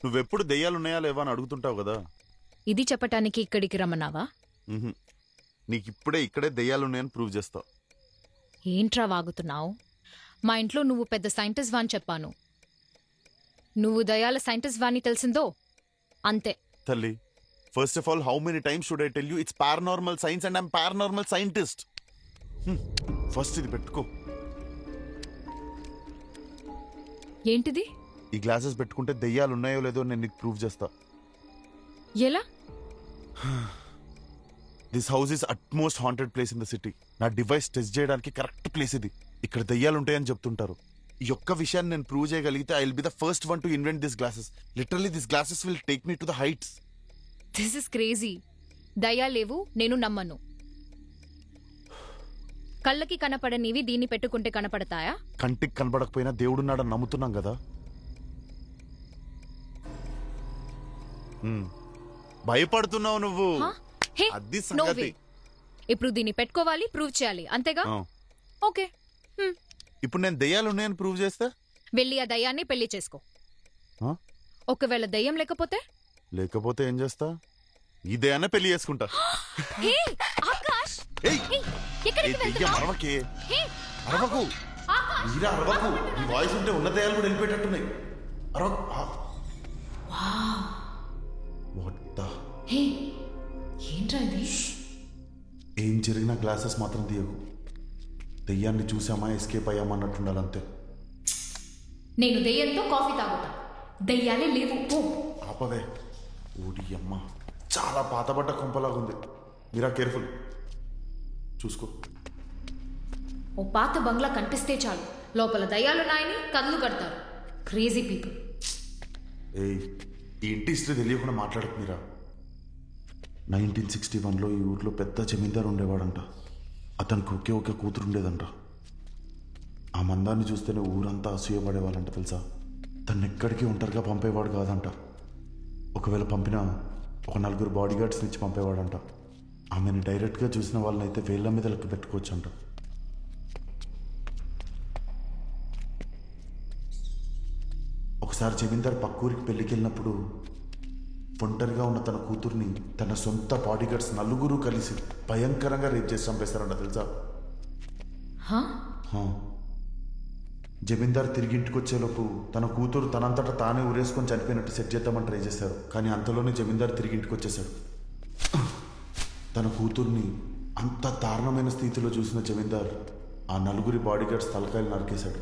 నువ్వెప్పుడు దెయ్యాలున్నాయా లేవా అని అడుగుతుంటావు కదా. ఇది చెప్పటానికి ఇక్కడికి రమ్మన్నావా? నీకిప్పుడే ఇక్కడే దెయ్యాలున్నాయని ప్రూవ్ చేస్తావు. ఏంట్రా వాగుతున్నావు? మా ఇంట్లో నువ్వు పెద్ద సైంటిస్ట్ వాని చెప్పాను. నువ్వు దయాల సైంటిస్ట్ వాని తెలిసిందో అంతే. తల్లి, first of all, how many times should I tell you it's paranormal science and I'm paranormal scientist. First ఇది పెట్టుకో. ఏంటిది? ఈ గ్లాసెస్ పెట్టుకుంటే దెయ్యాలు ఉన్నాయో లేదో నేను నీకు ప్రూవ్ చేస్తా. ఎలా? This house is utmost haunted place in the city. నా డివైస్ టెస్ట్ చేయడానికి కరెక్ట్ ప్లేస్ ఇది. ఇక్కడ దెయ్యాలు ఉంటాయని చెప్తుంటారు. ఈ ఒక్క విషయాన్ని నేను ప్రూవ్ చేయగలిగితే I will be the first one to invent this glasses. Literally this glasses will take me to the heights. This is crazy. దయ్యాలు లేవు, నేను నమ్మను. కళ్ళకి కనపడనివి దీన్ని పెట్టుకుంటే కనపడతాయా? కంటికి కనపడకపోయినా దేవుడున్నాడని నమ్ముతున్నాం కదా. భయపడుతున్నావు నువ్వు. అది సంగతి. ఇప్పుడు దీన్ని పెట్టుకోవాలి, ప్రూవ్ చేయాలి, అంతేగా? ఓకే. ఇప్పుడు నేను దయ్యాలు ఉన్నాయని ప్రూవ్ చేస్తే వెళ్ళి ఆ దయ్యాన్ని పెళ్లి చేసుకో. ఒకవేళ దయ్యం లేకపోతే ఏం చేస్తా? ఈ దయ్యాన్ని పెళ్లి చేసుకుంటా. అరవకే, అరవకు, మీరా అరవకు. ఈ వాయిస్ ఉంటే ఉన్న దయ్యాలు కూడా వెళ్ళిపోయేటట్టున్నాయి. ఏం జరిగినా గ్లాసెస్ మాత్రం తీయకు. దెయ్యాన్ని చూసామా ఎస్కేప్ అయ్యామా అన్నట్టుండాలంతే. నేను దెయ్యంతో కాఫీ తాగుతా, దెయ్యాలే లేవు. ఆపవే. ఓడి అమ్మ, చాలా పాతబడ్డ కొంపలాగుంది. మీరా కేర్ఫుల్, చూసుకో. ఓ పాత బంగ్లా కనిపిస్తే చాలు లోపల దయ్యాలున్నాయని కళ్ళు కడతారు. Crazy people. ఏయ్, ఈ ఇంటి హిస్టరీ తెలియకుండా మాట్లాడకు మీరా. 1961లో ఈ ఊర్లో పెద్ద జమీందారు ఉండేవాడంట. అతనికి ఒకే ఒక కూతురు ఉండేదంట. ఆ మందాన్ని చూస్తేనే ఊరంతా అసూయపడేవాళ్ళంట తెలుసా. తను ఎక్కడికి ఒంటరిగా పంపేవాడు కాదంట. ఒకవేళ పంపినా ఒక 4 బాడీ గార్డ్స్ని ఇచ్చి పంపేవాడంట. ఆమెను డైరెక్ట్గా చూసిన వాళ్ళనైతే వేళ్ల మీద లెక్క పెట్టుకోవచ్చు అంట. ఒకసారి జమీందార్ పక్కూరికి పెళ్లికి వెళ్ళినప్పుడు ఒంటరిగా ఉన్న తన కూతుర్ని తన సొంత బాడీ గార్డ్స్ 4 కలిసి భయంకరంగా రేప్ చేసి చంపేశారంట తెలుసా. జమీందార్ తిరిగి ఇంటికి వచ్చేలోపు తన కూతురు తనంతటా తానే ఊరేసుకొని చనిపోయినట్టు సెట్ చేద్దామని ట్రై చేశారు. కానీ అంతలోనే జమీందార్ తిరిగి ఇంటికి వచ్చేశాడు. తన కూతుర్ని అంత దారుణమైన స్థితిలో చూసిన జమీందార్ ఆ 4 బాడీ గార్డ్స్ తలకాయలు నరికేశాడు.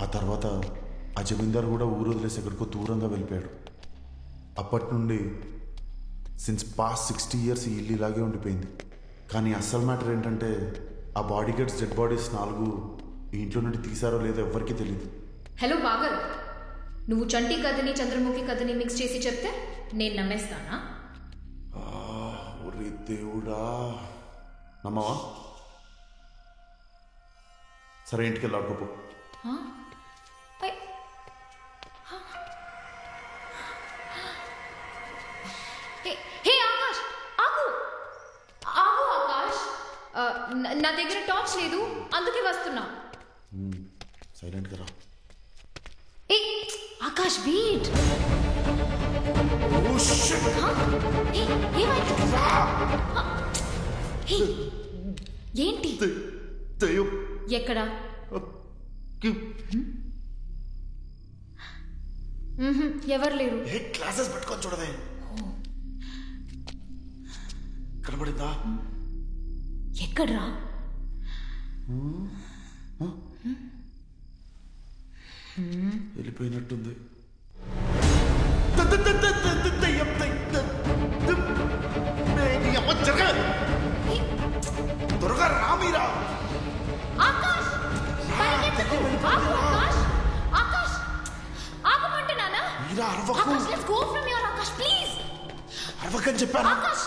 ఆ తర్వాత ఆ జమీందార్ కూడా ఊరు వదిలేసి ఎక్కడికో దూరంగా వెళ్ళిపోయాడు. అప్పటి నుండి సిన్స్ పాస్ట్ 60 years ఈ ఇల్లు ఇలాగే ఉండిపోయింది. కానీ అసలు మ్యాటర్ ఏంటంటే ఆ బాడీ గార్డ్స్ డెడ్ బాడీస్ 4 ఈ ఇంట్లో నుండి తీసారో లేదో ఎవ్వరికీ తెలియదు. హలో బాగర్, నువ్వు చంటి కథని చంద్రముఖి కథని మిక్స్ చేసి చెప్తే నేను నమ్మేస్తానా? ఒరే దేవుడా, నమ్మవా? సరే ఇంటికి వెళ్ళి ఆడుకోపో. హే ఆకాష్, ఆగు ఆగు ఆకాష్, నా దగ్గర టార్చ్ లేదు, అందుకే వస్తున్నా. సైలెంట్ గా రా. Hey Akash, wait. Oh shit. ఏంటి? ఎక్కడ? ఎవరు లేరు. క్లాసెస్ పెట్టుకొని చూడవే. కనబడిందా? ఎక్కడ్రా? వెళ్ళిపోయినట్టుంది. త్వరగా రా మీరా. ఆకాష్, పరిగెత్తకు. ఆగు ఆకాష్, ఆకాష్ ఆగమంటున్నానా? మీరా అరవకు. Akash, let's go from here. Akash please. అరవకని చెప్పాను. Akash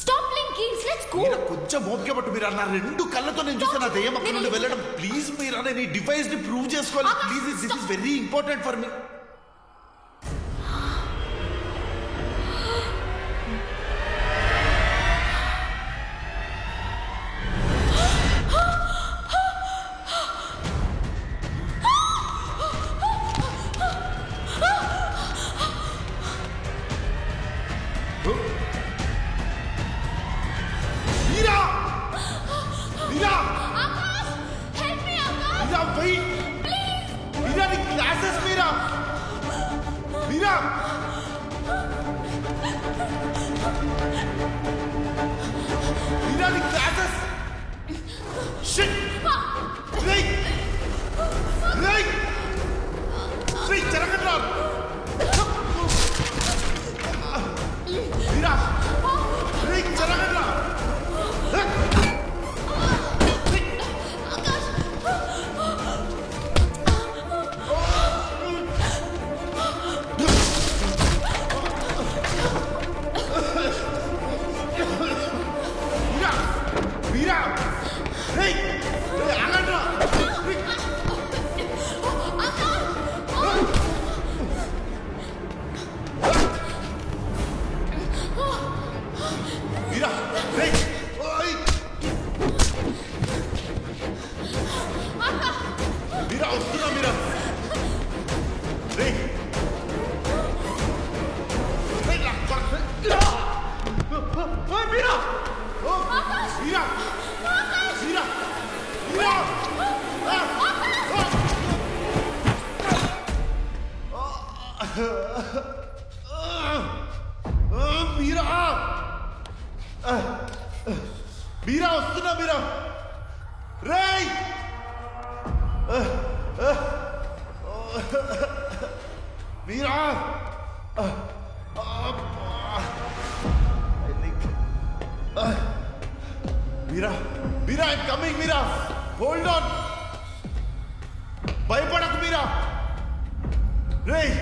stop playing games, let's go. Meera కొంచెం ఓపిక పట్టు. మీరా నా రెండు కళ్ళతో నేను చూసాను ఆ దయ్యం అక్కడ నుండి వెళ్ళడం. ప్లీజ్ మీరా, నేను ఈ డివైస్ ని ప్రూవ్ చేసుకోవాలి. Please, this is very important for me. Meera వస్తున్నా. మీరా రేయ్, Meera Meera Meera I'm coming. Meera hold on, భయపడకు మీరా. రేయ్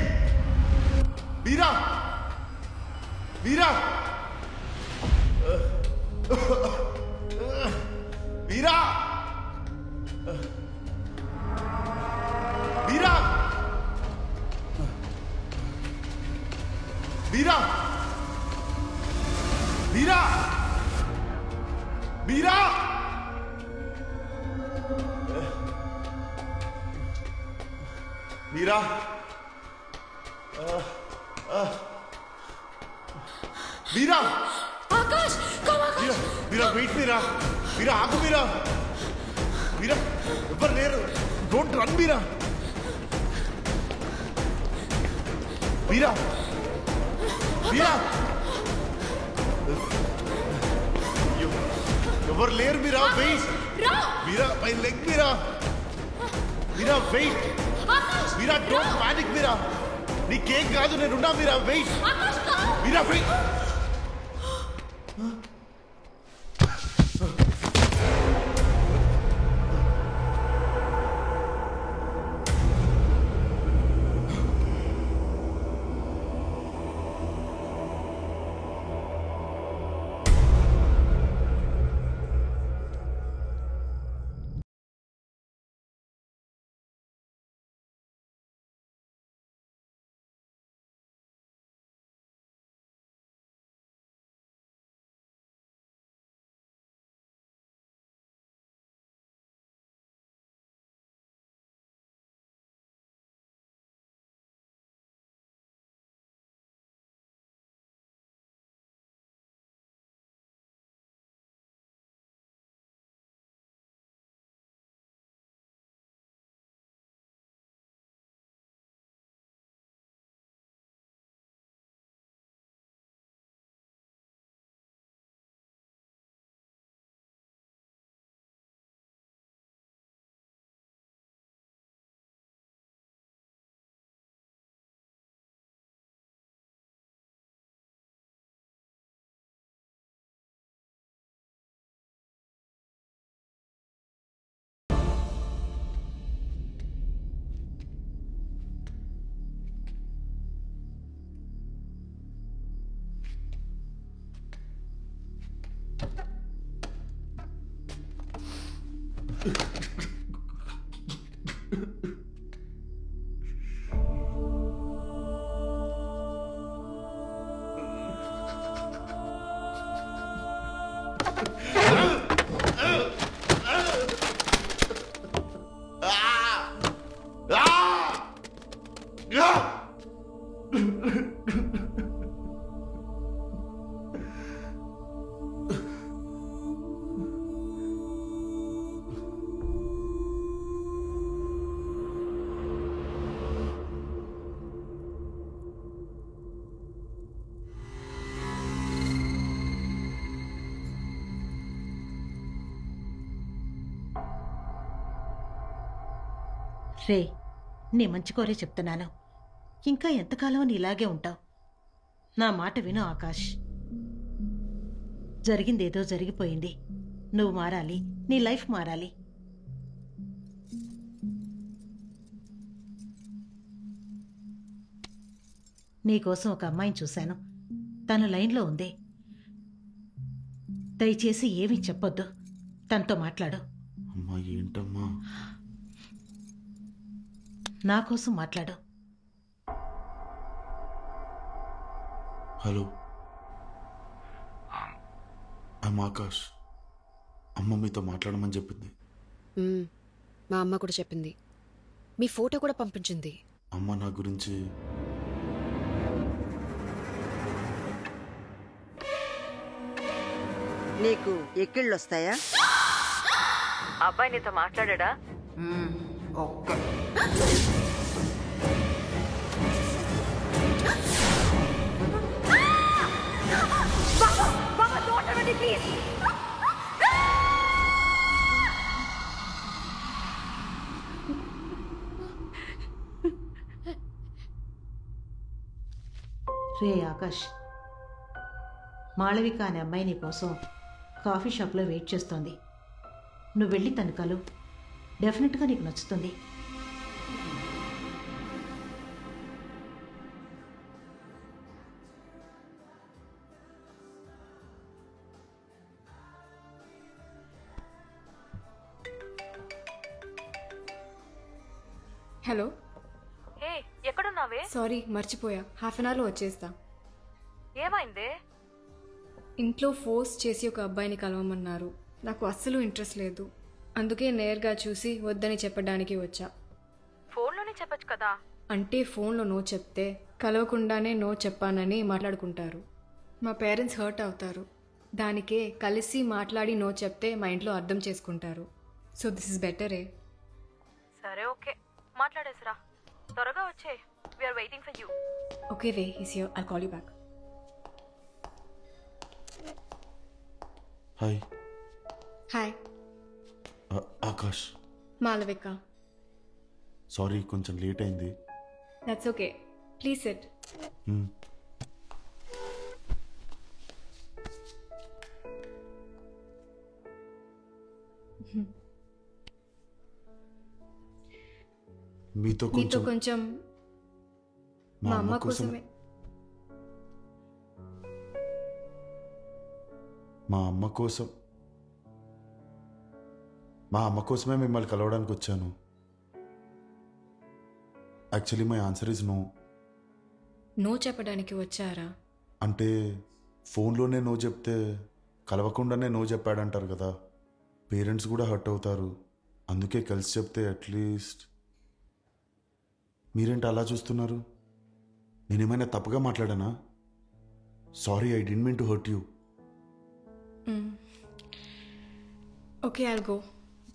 మీరా, మీరా మీరా మీరా మీరా మీరా మీరా మీరా మీరా ఆకాష్, మీరా వెయిట్. మీరా మీరా ఆగు. మీరా మీరా ఎవరు లేరు. Don't run. మీరా మీరా మీరా ఎవరు లేరు. Meera wait. Meera my leg. Meera Meera wait. Meera don't panic. Meera నీకేం కాదు, నేనున్నా. మీరా వెయిట్. మీరా వెయిట్. రే, నీ మంచి కోరే చెప్తున్నాను. ఇంకా ఎంతకాలం నీ ఇలాగే ఉంటావు? నా మాట విను ఆకాష్. జరిగిందేదో జరిగిపోయింది. నువ్వు మారాలి, నీ లైఫ్ మారాలి. నీకోసం ఒక అమ్మాయిని చూశాను. తను లైన్లో ఉంది. దయచేసి ఏమీ చెప్పొద్దు. తనతో మాట్లాడు. అమ్మా ఏంటమ్మా? నా కోసం మాట్లాడు. Hello, I'm Akash. అమ్మ మీతో మాట్లాడమని చెప్పింది. మా అమ్మ కూడా చెప్పింది. మీ ఫోటో కూడా పంపించింది. అమ్మ నా గురించి నీకు ఎక్కిళ్ళు వస్తాయా? అబ్బాయి నీతో మాట్లాడా? ఓకే. రే ఆకాష్, మాళవిక అనే అమ్మాయి నీ కోసం కాఫీ షాప్లో వెయిట్ చేస్తోంది. నువ్వు వెళ్ళి తను కలు. డెఫినెట్గా నీకు నచ్చుతుంది. హలో, ఎక్కడున్నావే? సారీ మర్చిపోయా. హాఫ్ అన్ అవర్లో వచ్చేస్తా. ఏమైందే? ఇంట్లో ఫోర్స్ చేసి ఒక అబ్బాయిని కలవమన్నారు. నాకు అస్సలు ఇంట్రెస్ట్ లేదు. అందుకే నేరుగా చూసి వద్దని చెప్పడానికి వచ్చా. ఫోన్లోనే చెప్పొచ్చు కదా. అంటే ఫోన్లో నో చెప్తే కలవకుండానే నో చెప్పానని మాట్లాడుకుంటారు. మా పేరెంట్స్ హర్ట్ అవుతారు. దానికే కలిసి మాట్లాడి నో చెప్తే మా ఇంట్లో అర్థం చేసుకుంటారు. సో దిస్ ఇస్ బెటరే. సరే ఓకే, మాట్లాడేసిరా. త్వరగా వచ్చే. We are waiting for you. Okay way, is here. I'll call you back. Hi. Hi. Akash. Malavika. Sorry, కొంచెం లేట్ అయింది. That's okay, please sit. మీతో కొంచెం మా అమ్మ కోసమే. మా అమ్మ కోసమే మిమ్మల్ని కలవడానికి వచ్చాను. Actually my answer is no. No చెప్పడానికి వచ్చారా? అంటే ఫోన్లోనే నో చెప్తే కలవకుండానే నో చెప్పాడంటారు కదా. పేరెంట్స్ కూడా హర్ట్ అవుతారు. అందుకే కలిసి చెప్తే అట్లీస్ట్. మీరేంటి అలా చూస్తున్నారు? నేనేమైనా తప్పుగా మాట్లాడానా? Sorry, I didn't mean to hurt you. Okay, I'll go.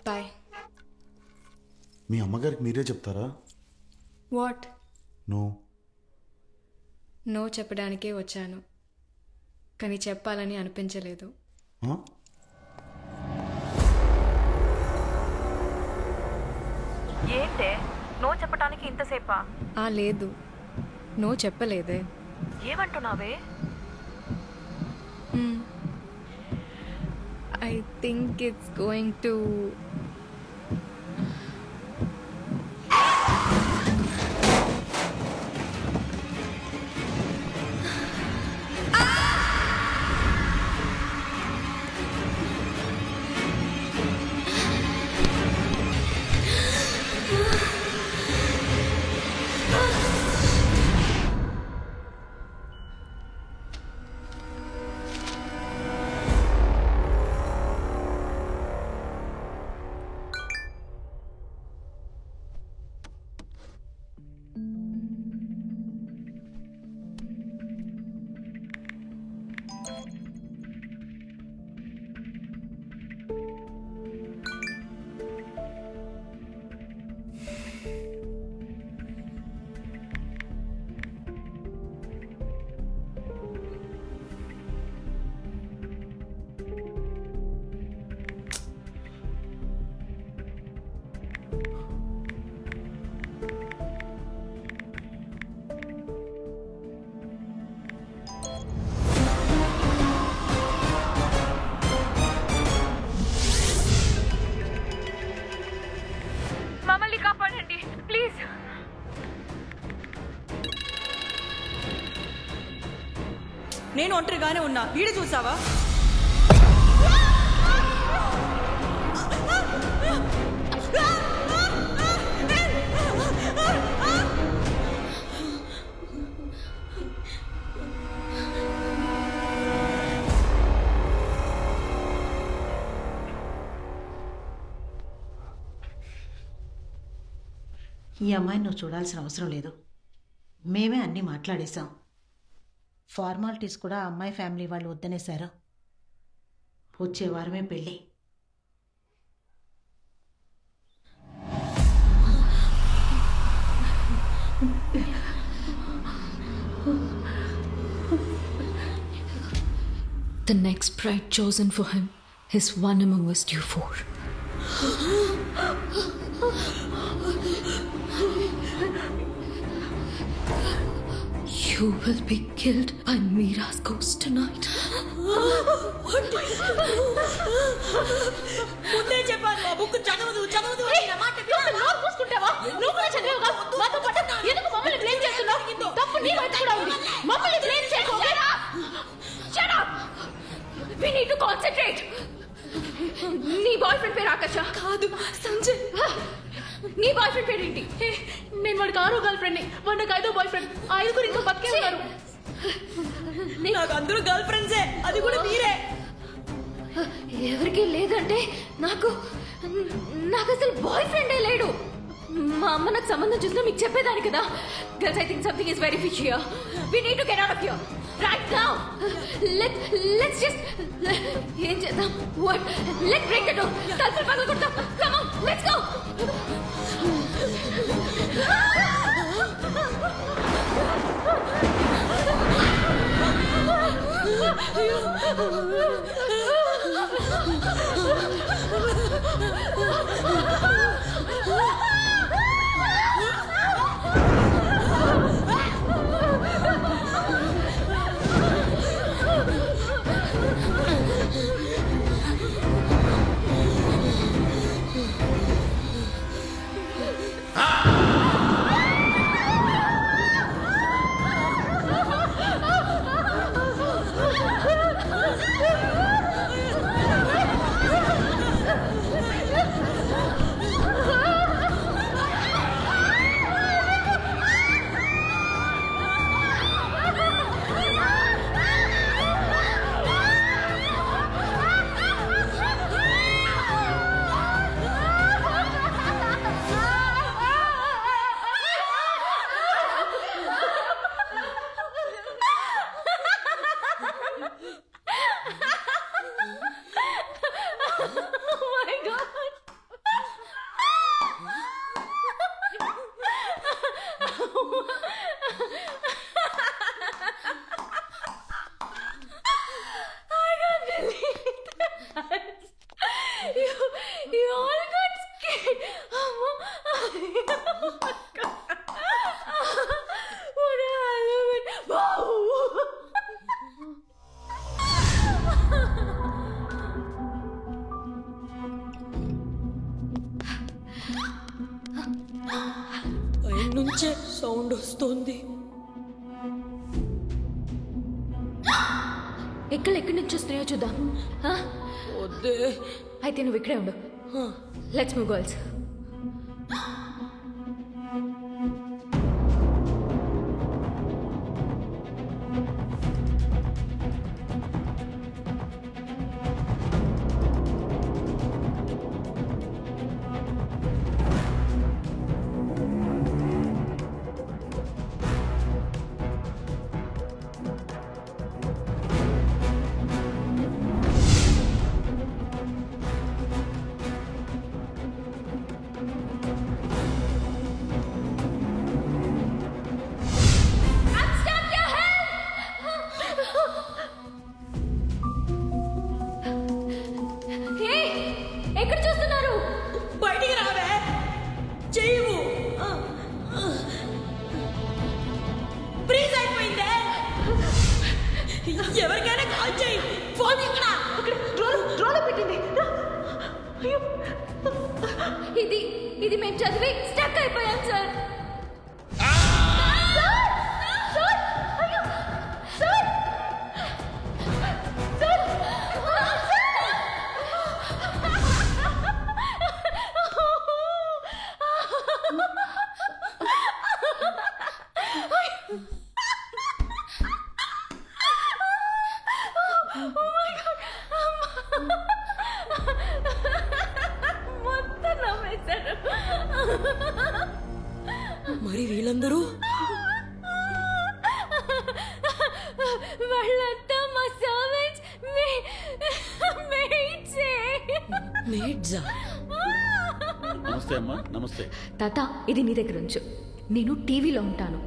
Bye. మీ అమ్మగారికి మీరే చెప్తారా? వాట్? నో. నో చెప్పడానికే వచ్చాను, కానీ చెప్పాలని అనిపించలేదు. ఏంటే నో చెప్పడానికి ఇంతసేపా? లేదు, నో చెప్పలేదే. ఏమంటున్నావే? I think it's going to నేను ఒంటరిగానే ఉన్నా. వీడు చూసావా? ఈ అమ్మాయిని నువ్వు చూడాల్సిన అవసరం లేదు. మేమే అన్నీ మాట్లాడేశాం. ఫార్మాలిటీస్ కూడా ఆ అమ్మాయి ఫ్యామిలీ వాళ్ళు వద్దనేశారు. వచ్చే వారమే పెళ్ళి. The next bride chosen for him is one among us due for. You will be killed by Meera's ghost tonight. ముందే చెప్పాను ఆ బుక్ చదవదు నా మాట నోరు మూసుకుంటావా? నువ్వు కూడా చదివావుగా మాతో పాటు. ఎందుకు మమ్మల్ని బ్లేమ్ చేస్తున్నావు? తప్పు నీ వైపు కూడా ఉంది. మమ్మల్ని బ్లేమ్ చేయకు. Shut up. We need to concentrate. నీ బాయ్ ఫ్రెండ్ పేరు ఆకాశ? కాదు సంజయ్. నీ బాయ్ ఫ్రెండ్ పేరేంటి? నేను వాడికి 6వ గర్ల్ ఫ్రెండ్ ని, వాడు నాకు 5వ బాయ్ ఫ్రెండ్. 5 ఇంకా బతికే ఉన్నారు. నాకు అందరూ గర్ల్ ఫ్రెండ్సే, అది కూడా మీరే. ఎవరికి లేదంటే నాకు అసలు బాయ్ ఫ్రెండే లేడు. మా అమ్మ నాకు సంబంధం చూసినా మీకు చెప్పేదాని కదా. Girls, I think something is very fish here. We need to get out of here right now. Let's just ఏం చేద్దాం? What? Let's break the door. తలుపులు పగలగొడతాం. Come on, let's go. నుంచే సౌండ్ వస్తుంది. ఎక్కడి నుంచి వస్తున్నాయో చూద్దాం. వద్దే. అయితే నువ్వు ఇక్కడే ఉండు. Let's move girls. ఎక్కడ చూస్తున్నారు? బయటికి రావే. చెయ్యవు. ఫ్రీజ్ అయిపోయిందే. ఎవరికైనా కాల్ చేయి. ఫోన్ ఎక్కడ? డ్రోలో పెట్టింది. ఇది మేము చదివి స్టక్ అయిపోయాం సార్. మరి వీళ్ళందరూ వాళ్ళంతా మా సర్వెంట్స్ మేడ్సా? నమస్తే అమ్మా. నమస్తే తాత, ఇది నీ దగ్గర ఉంచు. నేను టీవీలో ఉంటాను.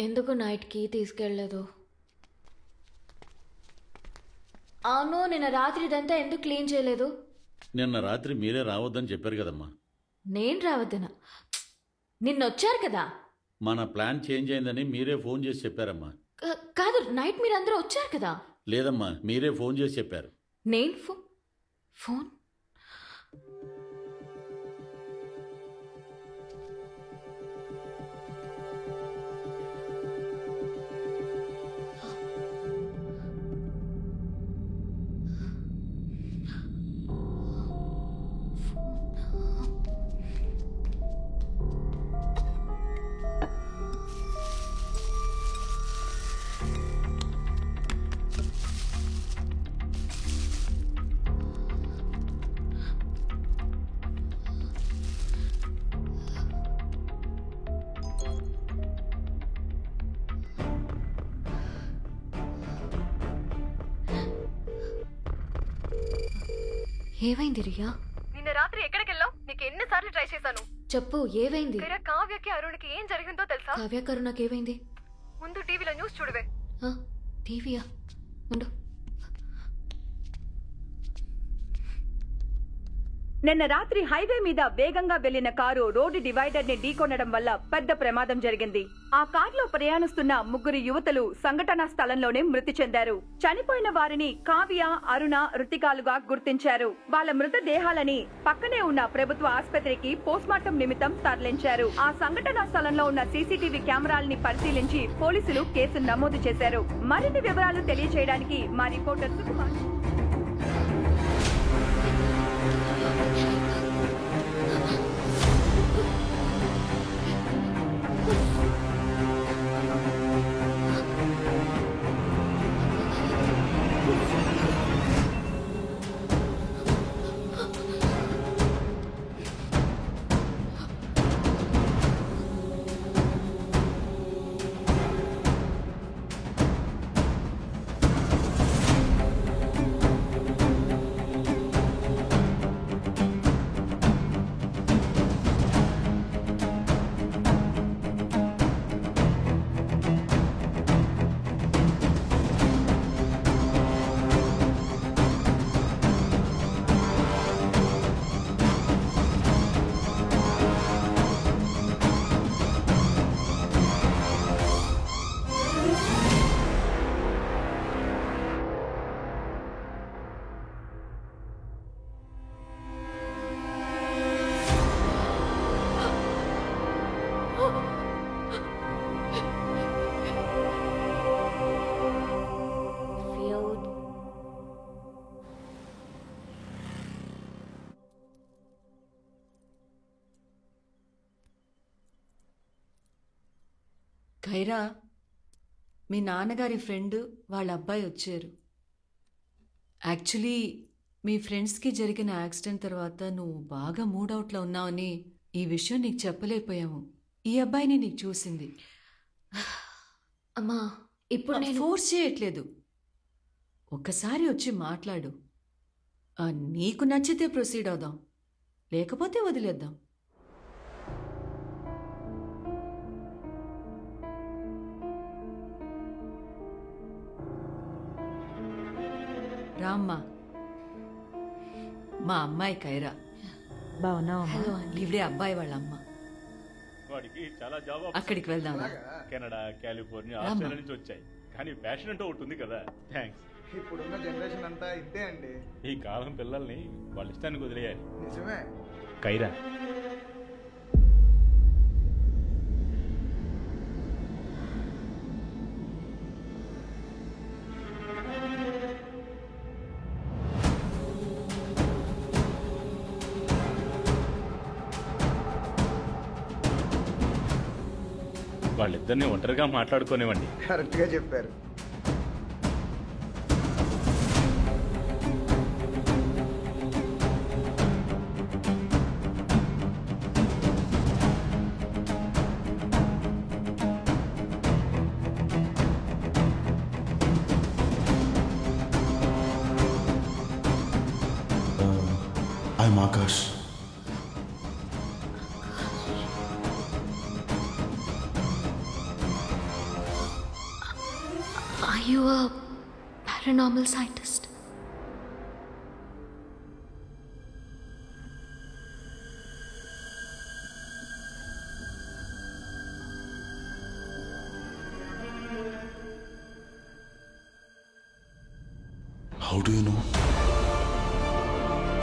ఎందుకు నైట్కి తీసుకెళ్ళలేదు? అవును, నిన్న రాత్రి ఇదంతా ఎందుకు క్లీన్ చేయలేదు? నిన్న రాత్రి మీరే రావద్దని చెప్పారు కదమ్మా. నేను రావద్దనా? నిన్న వచ్చారు కదా. మన ప్లాన్ చేంజ్ అయిందని మీరే ఫోన్ చేసి చెప్పారమ్మా. కాదు, నైట్ మీరు అందరూ వచ్చారు కదా. లేదమ్మా, మీరే ఫోన్ చేసి చెప్పారు. నేను ఫోన్ ఏమైంది రియా? నిన్న రాత్రి ఎక్కడికి వెళ్ళావు? నీకు ఎన్నిసార్లు ట్రై చేశాను. చెప్పు, ఏమైంది? కావ్యకి అరుణ్కి ఏం జరిగిందో తెలుసా? కావ్య కరుణకి ఏమైంది? ముందు టీవీలో న్యూస్ చూడవే. టీవీయా? ఉండు. నిన్న రాత్రి హైవే మీద వేగంగా వెళ్లిన కారు రోడ్డు డివైడర్ ని ఢీకొనడం వల్ల పెద్ద ప్రమాదం జరిగింది. ఆ కారులో ప్రయాణిస్తున్న 3 యువతులు సంఘటనా స్థలంలోనే మృతి చెందారు. చనిపోయిన వారిని కావ్య, అరుణ, రుతికాలుగా గుర్తించారు. వాళ్ళ మృతదేహాలని పక్కనే ఉన్న ప్రభుత్వ ఆసుపత్రికి పోస్ట్మార్టం నిమిత్తం తరలించారు. ఆ సంఘటనా స్థలంలో ఉన్న సీసీటీవీ కెమెరాలని పరిశీలించి పోలీసులు కేసు నమోదు చేశారు. మరిన్ని వివరాలు తెలియజేయడానికి మా రిపోర్టర్ సుకుమార్. ఖైరా, మీ నాన్నగారి ఫ్రెండ్ వాళ్ళ అబ్బాయి వచ్చారు. యాక్చువల్లీ మీ ఫ్రెండ్స్కి జరిగిన యాక్సిడెంట్ తర్వాత నువ్వు బాగా మూడౌట్లో ఉన్నావని ఈ విషయం నీకు చెప్పలేకపోయాము. ఈ అబ్బాయిని నీకు చూసింది. అమ్మా, ఇప్పుడు నేను ఫోర్స్ చేయట్లేదు. ఒక్కసారి వచ్చి మాట్లాడు. నీకు నచ్చితే ప్రొసీడ్ అవుదాం, లేకపోతే వదిలేద్దాం. రామ్మా, మా అమ్మాయి ఖైరా. బాగున్నావమ్మా? ఇవిడే అబ్బాయి వాళ్ళ అమ్మ. వాడికి చాలా జాబ్ అక్కడికి వెళ్దాం. కెనడా, కాలిఫోర్నియా, రామ్మా. ఆస్ట్రేలియా నుంచి వచ్చాయి. కానీ ప్యాషన్ అంటూ ఒకటి ఉంది కదా. థ్యాంక్స్. ఇప్పుడున్న జనరేషన్ అంతా ఇంతే అండి. ఈ కాలం పిల్లల్ని వాళ్ళ ఇష్టానికి వదిలేయాలి. నిజమే. ఖైరా, వాళ్ళిద్దరిని ఒంటరిగా మాట్లాడుకోనివ్వండి. కరెక్ట్గా చెప్పారు. I'm Akash. Are you a paranormal scientist? How do you know?